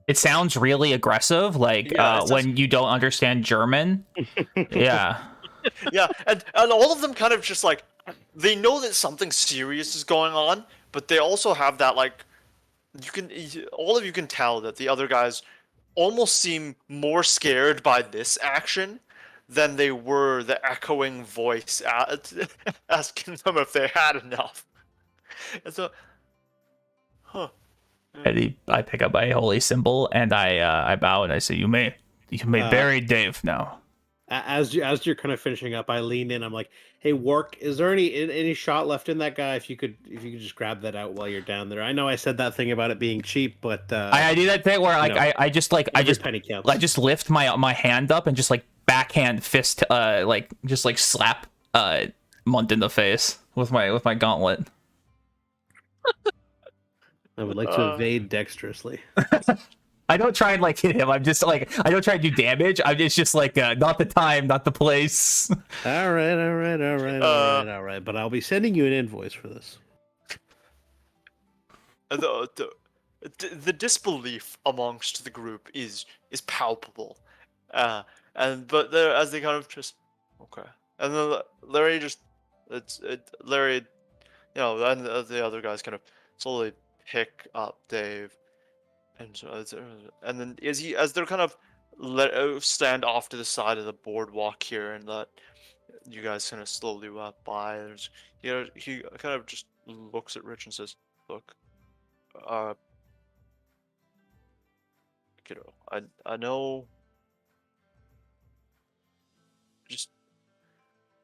It sounds really aggressive, like Yeah, it sounds- when you don't understand German. Yeah. yeah, and all of them kind of just like they know that something serious is going on, but they also have that like all of you can tell that the other guys almost seem more scared by this action than they were the echoing voice asking them if they had enough. And so, huh. And I pick up my holy symbol and I bow and I say, "You may bury Dave now." As you're kind of finishing up, I lean in. I'm like, "Hey, Wark, is there any shot left in that guy? If you could just grab that out while you're down there. I know I said that thing about it being cheap, but I do that thing where like I just penny counts. I just lift my hand up and just like backhand fist like just like slap Munt in the face with my gauntlet. I would like to evade dexterously. I don't try and like hit him. I'm just like I don't try to do damage. It's just like not the time, not the place. All right. But I'll be sending you an invoice for this. The disbelief amongst the group is palpable, as they kind of just okay, and then Larry just Larry, and the other guys kind of slowly pick up Dave, and then as they're kind of stand off to the side of the boardwalk here and let you guys kind of slowly walk by. He kind of just looks at Rich and says, "Look, uh, kiddo, I know. Just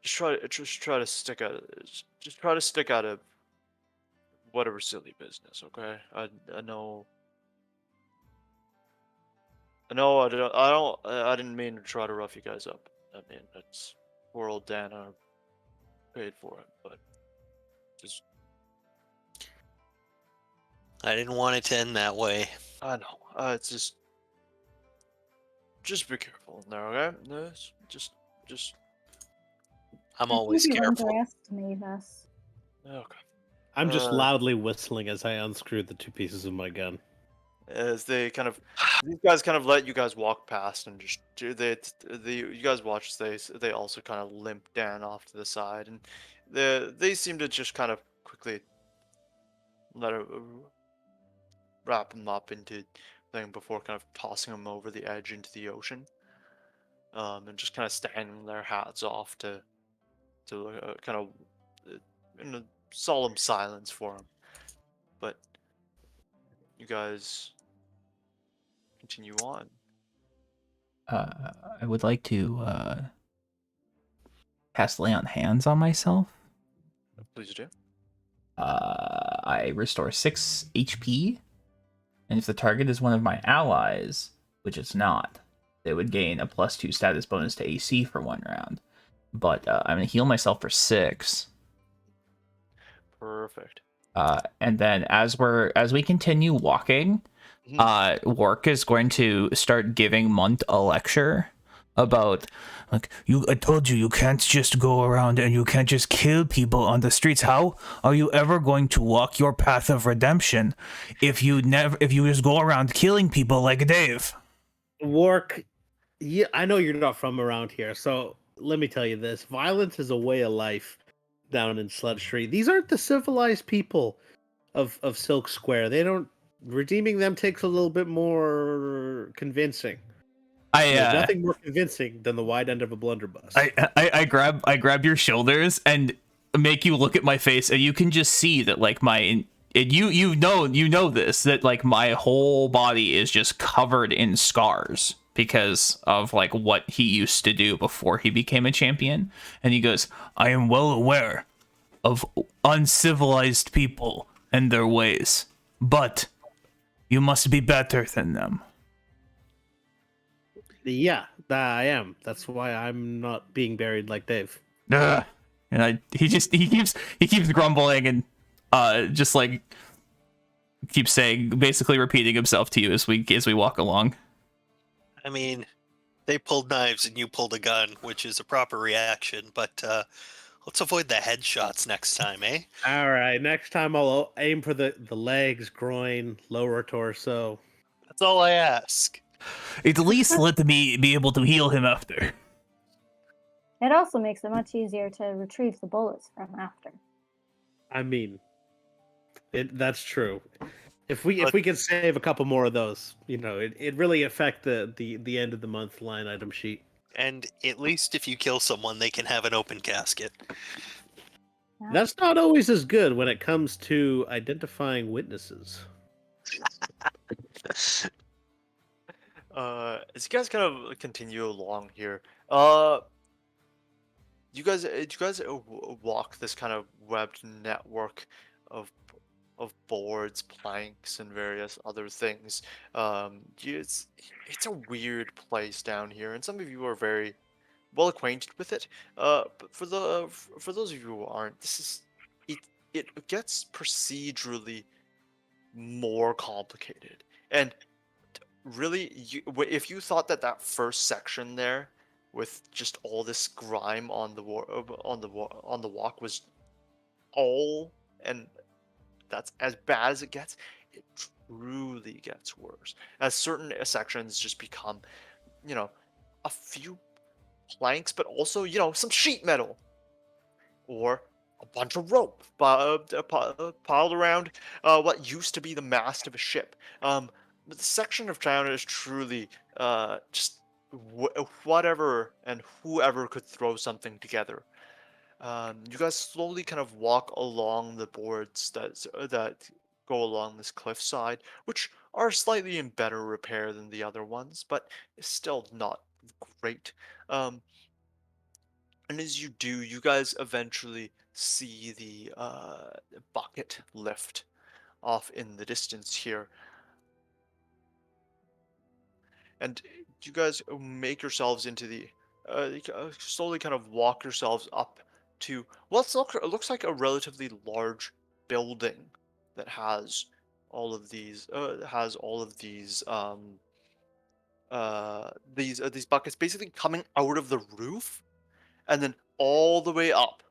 try to stick out of this. Just try to stick out of whatever silly business, okay? I know. I didn't mean to try to rough you guys up. I mean, that's poor old Dana paid for it, but just I didn't want it to end that way. I know. It's just be careful in there, okay? No, just I'm I always think you careful. underestimate us. okay. I'm just Uh, loudly whistling as I unscrew the 2 pieces of my gun. As they kind of, these guys kind of let you guys walk past and just you guys watch as they also kind of limp Dan off to the side, and they seem to just kind of quickly let it wrap him up into thing before kind of tossing him over the edge into the ocean, and just kind of standing their hats off to kind of in a solemn silence for him. But you guys continue on. I would like to cast Lay on Hands on myself. Please do. I restore 6 HP, and if the target is one of my allies, which it's not, they would gain a +2 status bonus to AC for 1 round. But I'm gonna heal myself for 6. Perfect. And then as we continue walking, Wark is going to start giving Munt a lecture about, like, I told you can't just go around and you can't just kill people on the streets. How are you ever going to walk your path of redemption if you just go around killing people like Dave? Wark, yeah, I know you're not from around here, so let me tell you this: violence is a way of life down in Sludge Tree. These aren't the civilized people of Silk Square. They don't. Redeeming them takes a little bit more convincing. There's nothing more convincing than the wide end of a blunderbuss. I grab your shoulders and make you look at my face, and you can just see that, like, you know this, that, like, my whole body is just covered in scars because of, like, what he used to do before he became a champion. And he goes, I am well aware of uncivilized people and their ways, but you must be better than them. Yeah, I am. That's why I'm not being buried like Dave. Ugh. And he keeps grumbling and just, like, keeps saying, basically repeating himself to you as we walk along. I mean, they pulled knives and you pulled a gun, which is a proper reaction, but let's avoid the headshots next time, eh? All right, next time I'll aim for the legs, groin, lower torso. That's all I ask. At least let me be able to heal him after. It also makes it much easier to retrieve the bullets from after. I mean, that's true. If we can save a couple more of those, it really affect the end of the month line item sheet. And at least if you kill someone, they can have an open casket. Yeah. That's not always as good when it comes to identifying witnesses. As you guys kind of continue along here, you guys walk this kind of webbed network of boards, planks, and various other things. It's a weird place down here, and some of you are very well acquainted with it. But for those of you who aren't, it gets procedurally more complicated. And really, if you thought that first section there, with just all this grime on the walk was all, and that's as bad as it gets, it truly gets worse. As certain sections just become, a few planks, but also, some sheet metal or a bunch of rope piled around what used to be the mast of a ship. But the section of town is truly just whatever and whoever could throw something together. You guys slowly kind of walk along the boards that go along this cliffside, which are slightly in better repair than the other ones, but still not great. Um, and as you do, you guys eventually see the bucket lift off in the distance here. And you guys make yourselves into the slowly kind of walk yourselves up to looks like a relatively large building that has all of these buckets basically coming out of the roof and then all the way up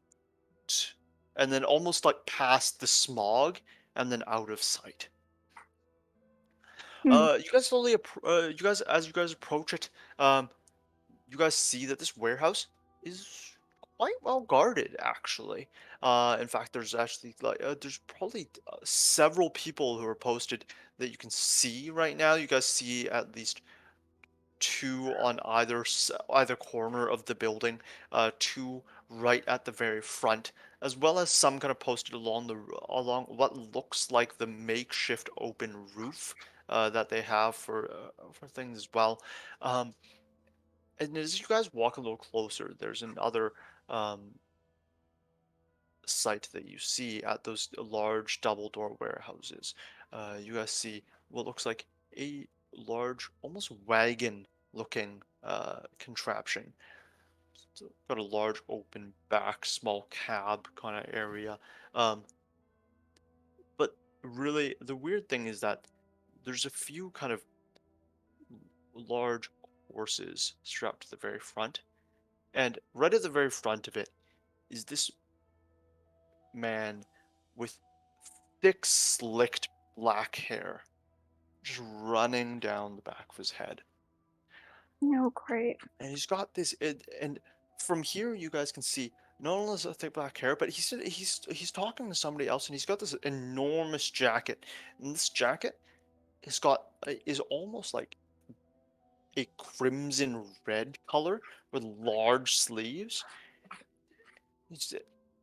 and then almost like past the smog and then out of sight. You guys as you guys approach it, um, you guys see that this warehouse is quite well guarded, actually. In fact, there's actually there's probably several people who are posted that you can see right now. You guys see at least two on either corner of the building, two right at the very front, as well as some kind of posted along what looks like the makeshift open roof that they have for things as well. Um, and as you guys walk a little closer, there's another site that you see at those large double door warehouses. You guys see what looks like a large, almost wagon looking contraption. It's got a large open back, small cab kind of area. Um, but really, the weird thing is that there's a few kind of large horses strapped to the very front. And right at the very front of it is this man with thick, slicked black hair just running down the back of his head. No, great. And he's got and from here you guys can see not only has a thick black hair, but he's talking to somebody else, and he's got this enormous jacket, and this jacket is almost like a crimson red color with large sleeves. It's-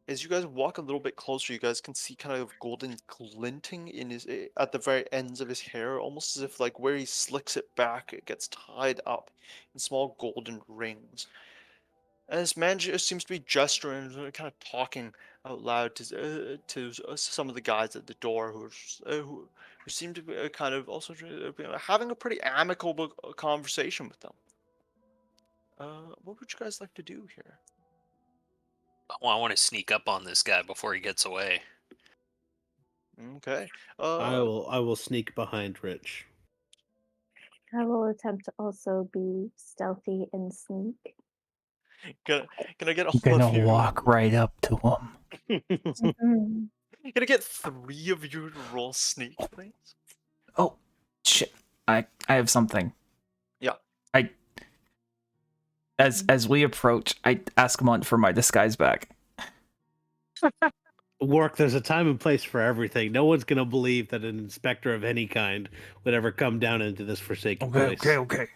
As you guys walk a little bit closer, you guys can see kind of golden glinting in at the very ends of his hair, almost as if like where he slicks it back, it gets tied up in small golden rings. And this man just seems to be gesturing, kind of talking out loud to some of the guys at the door who seem to be kind of also having a pretty amicable conversation with them. What would you guys like to do here? Well, I want to sneak up on this guy before he gets away. Okay. I will sneak behind Rich. I will attempt to also be stealthy and sneak. Can I get I'm all gonna of you? walk right up to him. Mhm. Can I get 3 of you to roll sneak, please? Oh, shit! I have something. Yeah. As we approach, I ask Munt for my disguise back. Work, there's a time and place for everything. No one's gonna believe that an inspector of any kind would ever come down into this forsaken place. Okay.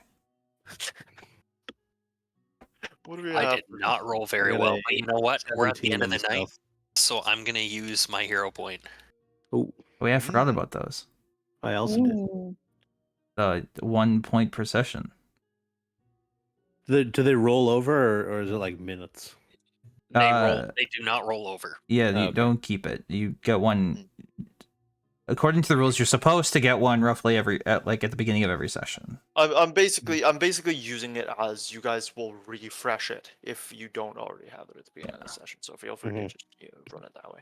What do we I have? did not roll very got well, a but you know what? We're at the 17 end of in the night, stealth. so I'm gonna use my hero point. Oh, Wait, I forgot Mm. about those. I also did. Ooh. 1 point per session. Do they roll over, or is it like minutes? They do not roll over. Yeah, you Okay. don't keep it. You get one. According to the rules, you're supposed to get one roughly at the beginning of every session. I'm basically using it as you guys will refresh it if you don't already have it at the beginning of the session. So feel free to just run it that way.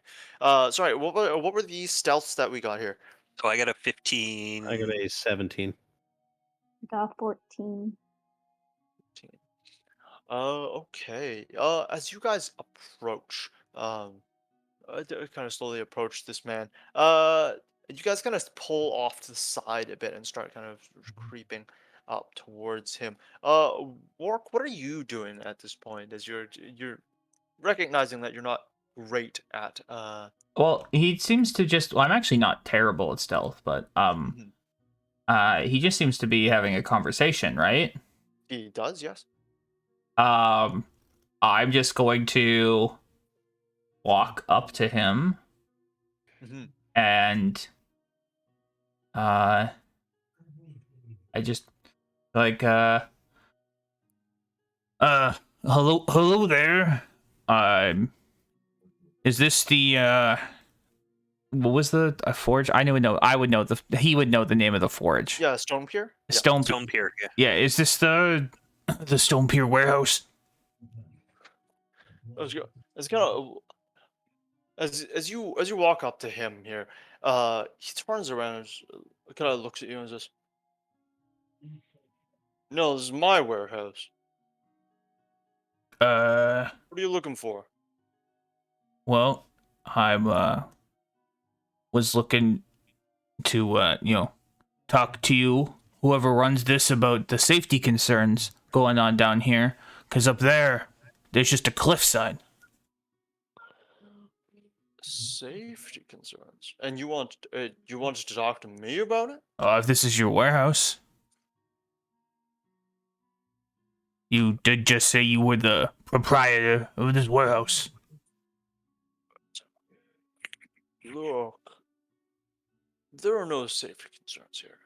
Sorry, what were these stealths that we got here? So I got a 15. I got a 17. Got 14. Okay. As you guys approach, kind of slowly approach this man. You guys kind of pull off to the side a bit and start kind of creeping up towards him. Wark, what are you doing at this point? As you're recognizing that you're not great at Well, he seems to just. Well, I'm actually not terrible at stealth, but mhm. he just seems to be having a conversation, right? He does, yes. I'm just going to walk up to him Mhm. and I just like hello there. Is this the what was the forge? I would know he would know the name of the forge. Yeah, Stone Pier. Yeah. Stone Stone Pier, yeah. Yeah, is this the Stone Pier warehouse? It's gonna as you walk up to him here, he turns around and kind of looks at you and says, "No, this is my warehouse. Uh What are you looking for?" well, I'm was looking to talk to you, whoever runs this, about the safety concerns going on down here, cuz up there's just a cliffside. Safety concerns. And you wanted to talk to me about it? If this is your warehouse. You did just say you were the proprietor of this warehouse. Look, there are no safety concerns here.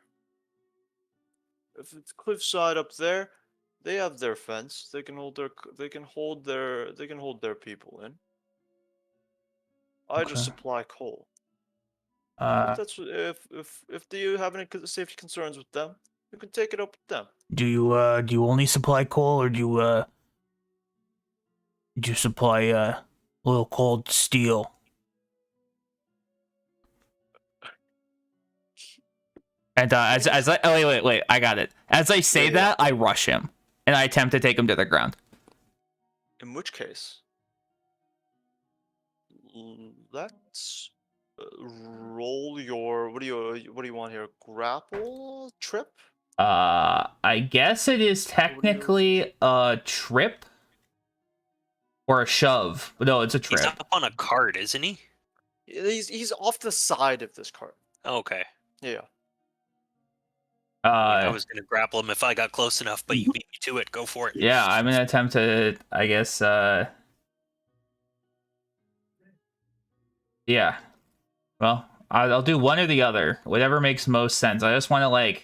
If it's cliffside up there, they have their fence. They can hold their people in. I just Okay. supply coal. Uh, If do you have any safety concerns with them, you can take it up with them. do you only supply coal, or do you supply a little cold steel? And as I wait, I got it. As I say Yeah. that, I rush him and I attempt to take him to the ground. In which case, let's roll your what do you want here? Grapple trip? I guess it is technically a trip or a shove. No, it's a He's trip. up on a cart, isn't he? He's off the side of this cart. Okay. Yeah. I was gonna grapple him if I got close enough, but you beat me to it. Go for it. Yeah, I'm gonna attempt to, I guess, yeah. Well, I'll do one or the other, whatever makes most sense. I just want to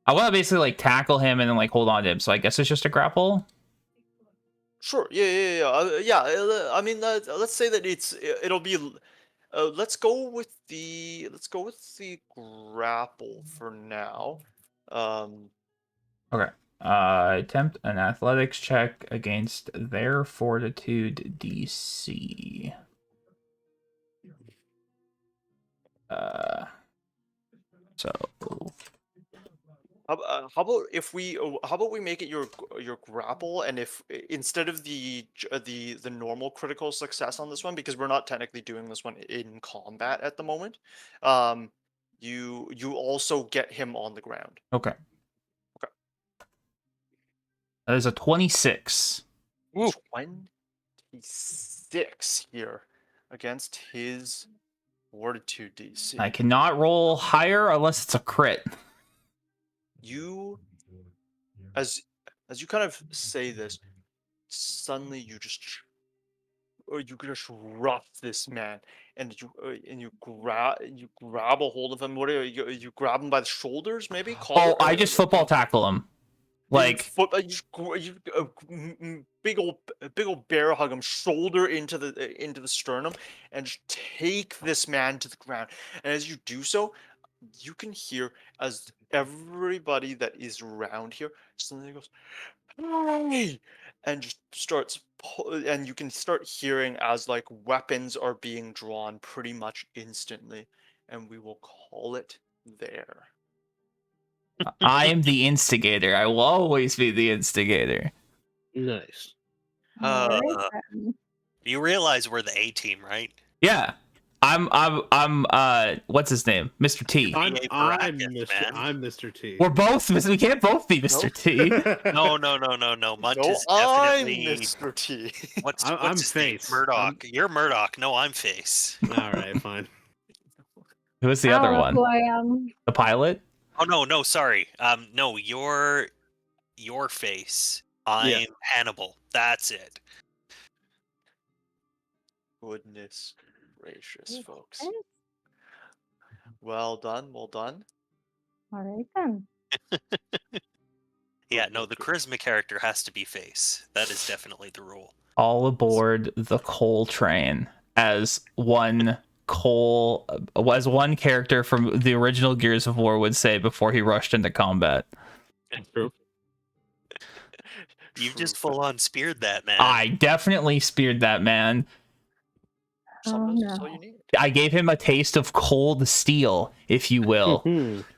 I want to basically tackle him and then hold on to him. So I guess it's just a grapple. Sure. I mean, let's say that it'll be. Let's go with the grapple for now. Okay. Attempt an athletics check against their fortitude DC. So How about we make it your grapple, and if instead of the normal critical success on this one, because we're not technically doing this one in combat at the moment, you also get him on the ground. okay. Okay. That is a 26. 26 here against his fortitude DC. I cannot roll higher unless it's a crit. You, as you kind of say this, suddenly you just rough this man, and you grab a hold of him. What do you grab him by the shoulders, maybe? Oh, I just football tackle him. Big old bear hug him, shoulder into the sternum, and just take this man to the ground. And as you do so, you can hear as everybody that is around here suddenly goes, "Hey!" and just starts, and you can start hearing as weapons are being drawn pretty much instantly, and we will call it there. I am the instigator. I will always be the instigator. Nice. Alright Do then. you realize we're the A team, right? Yeah. I'm what's his name? Mr. T. I'm man. Mr. T. We're both we can't both be Mr. Nope. T. No. Munch No, is I'm definitely. Mr. T. What's I'm his name? Face. Murdoch. You're Murdoch. No, I'm Face. All right, fine. Who was the I other don't know one? who I am. The pilot? Oh no, sorry. No, you're Face. I'm Hannibal. That's it. Goodness gracious, Yes, folks. yes. Well done, well done. All right then. Yeah, no, the charisma character has to be face. That is definitely the rule. All aboard the coal train as one character from the original Gears of War would say before he rushed into combat. True. You True just full on speared that man. I definitely speared that man. Sometimes that's no. all you need. I gave him a taste of cold steel, if you will.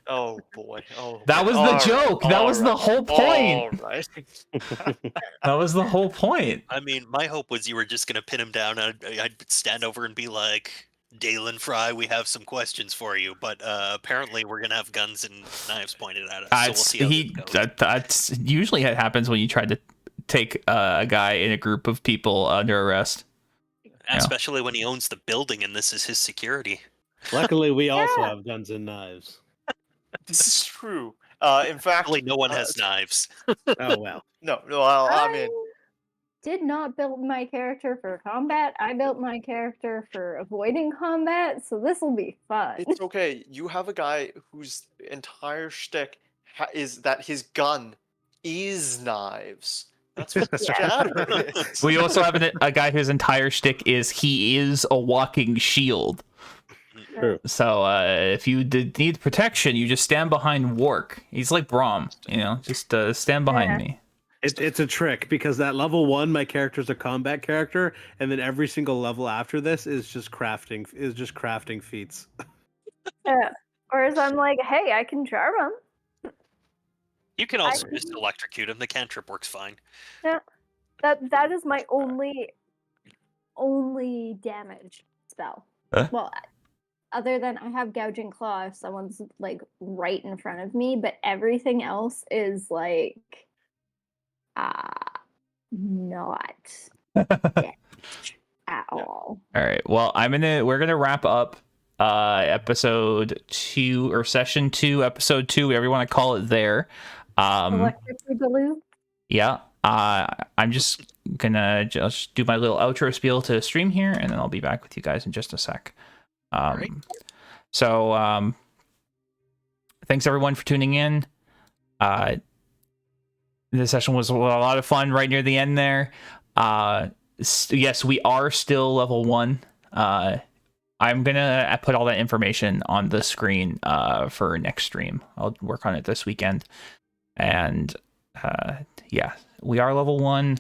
Oh boy. Oh That boy. was the All right, joke. That all was the right, whole point. All right. That was the whole point. I mean, my hope was you were just gonna pin him down. I'd stand over and be like, Dalen Fry, we have some questions for you. But apparently, we're gonna have guns and knives pointed at us. So we'll see how this goes. That's usually it happens when you try to take a guy in a group of people under arrest. Especially when he owns the building and this is his security. Luckily, we also Yeah. have guns and knives. This is true. In fact, Actually, no one has knives. Oh well. no. I mean, did not build my character for combat. I built my character for avoiding combat, so this will be fun. it's okay. You have a guy whose entire shtick is that his gun is knives. That's what Shatter is. We also have a guy whose entire shtick is he is a walking shield. True. So if you need protection, you just stand behind Wark. He's like Braum, just stand behind me. It's a trick because that level 1, my character's a combat character, and then every single level after this is just crafting feats. Yeah. Whereas I'm like, hey, I can charm him. You can also just electrocute him. The cantrip works fine. Yeah. That is my only damage spell. Huh? Well, other than I have gouging claw if someone's like right in front of me, but everything else is like not damage at all. All right. Well, we're gonna wrap up episode 2 or session 2, episode 2, whatever you want to call it there. Electric Boogaloo. Yeah. I'm just gonna do my little outro spiel to stream here, and then I'll be back with you guys in just a sec. Right. So thanks everyone for tuning in. The session was a lot of fun right near the end there. Yes, we are still level 1. I'm gonna put all that information on the screen for next stream. I'll work on it this weekend. And yeah, we are level 1.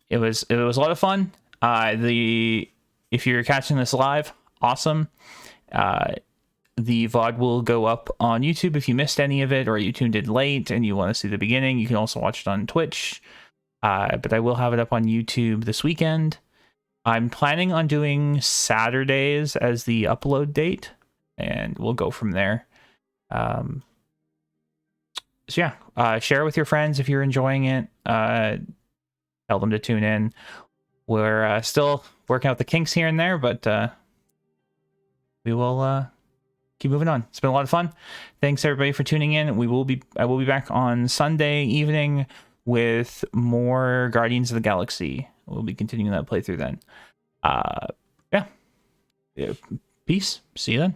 It was a lot of fun. If you're catching this live, awesome. The VOD will go up on YouTube if you missed any of it, or you tuned in late and you want to see the beginning. You can also watch it on Twitch. But I will have it up on YouTube this weekend. I'm planning on doing Saturdays as the upload date, and we'll go from there. So yeah, share it with your friends if you're enjoying it. Tell them to tune in. We're still working out the kinks here and there, but we will keep moving on. It's been a lot of fun. Thanks everybody for tuning in. I will be back on Sunday evening with more Guardians of the Galaxy. We'll be continuing that playthrough then. Yeah. Peace. See you then.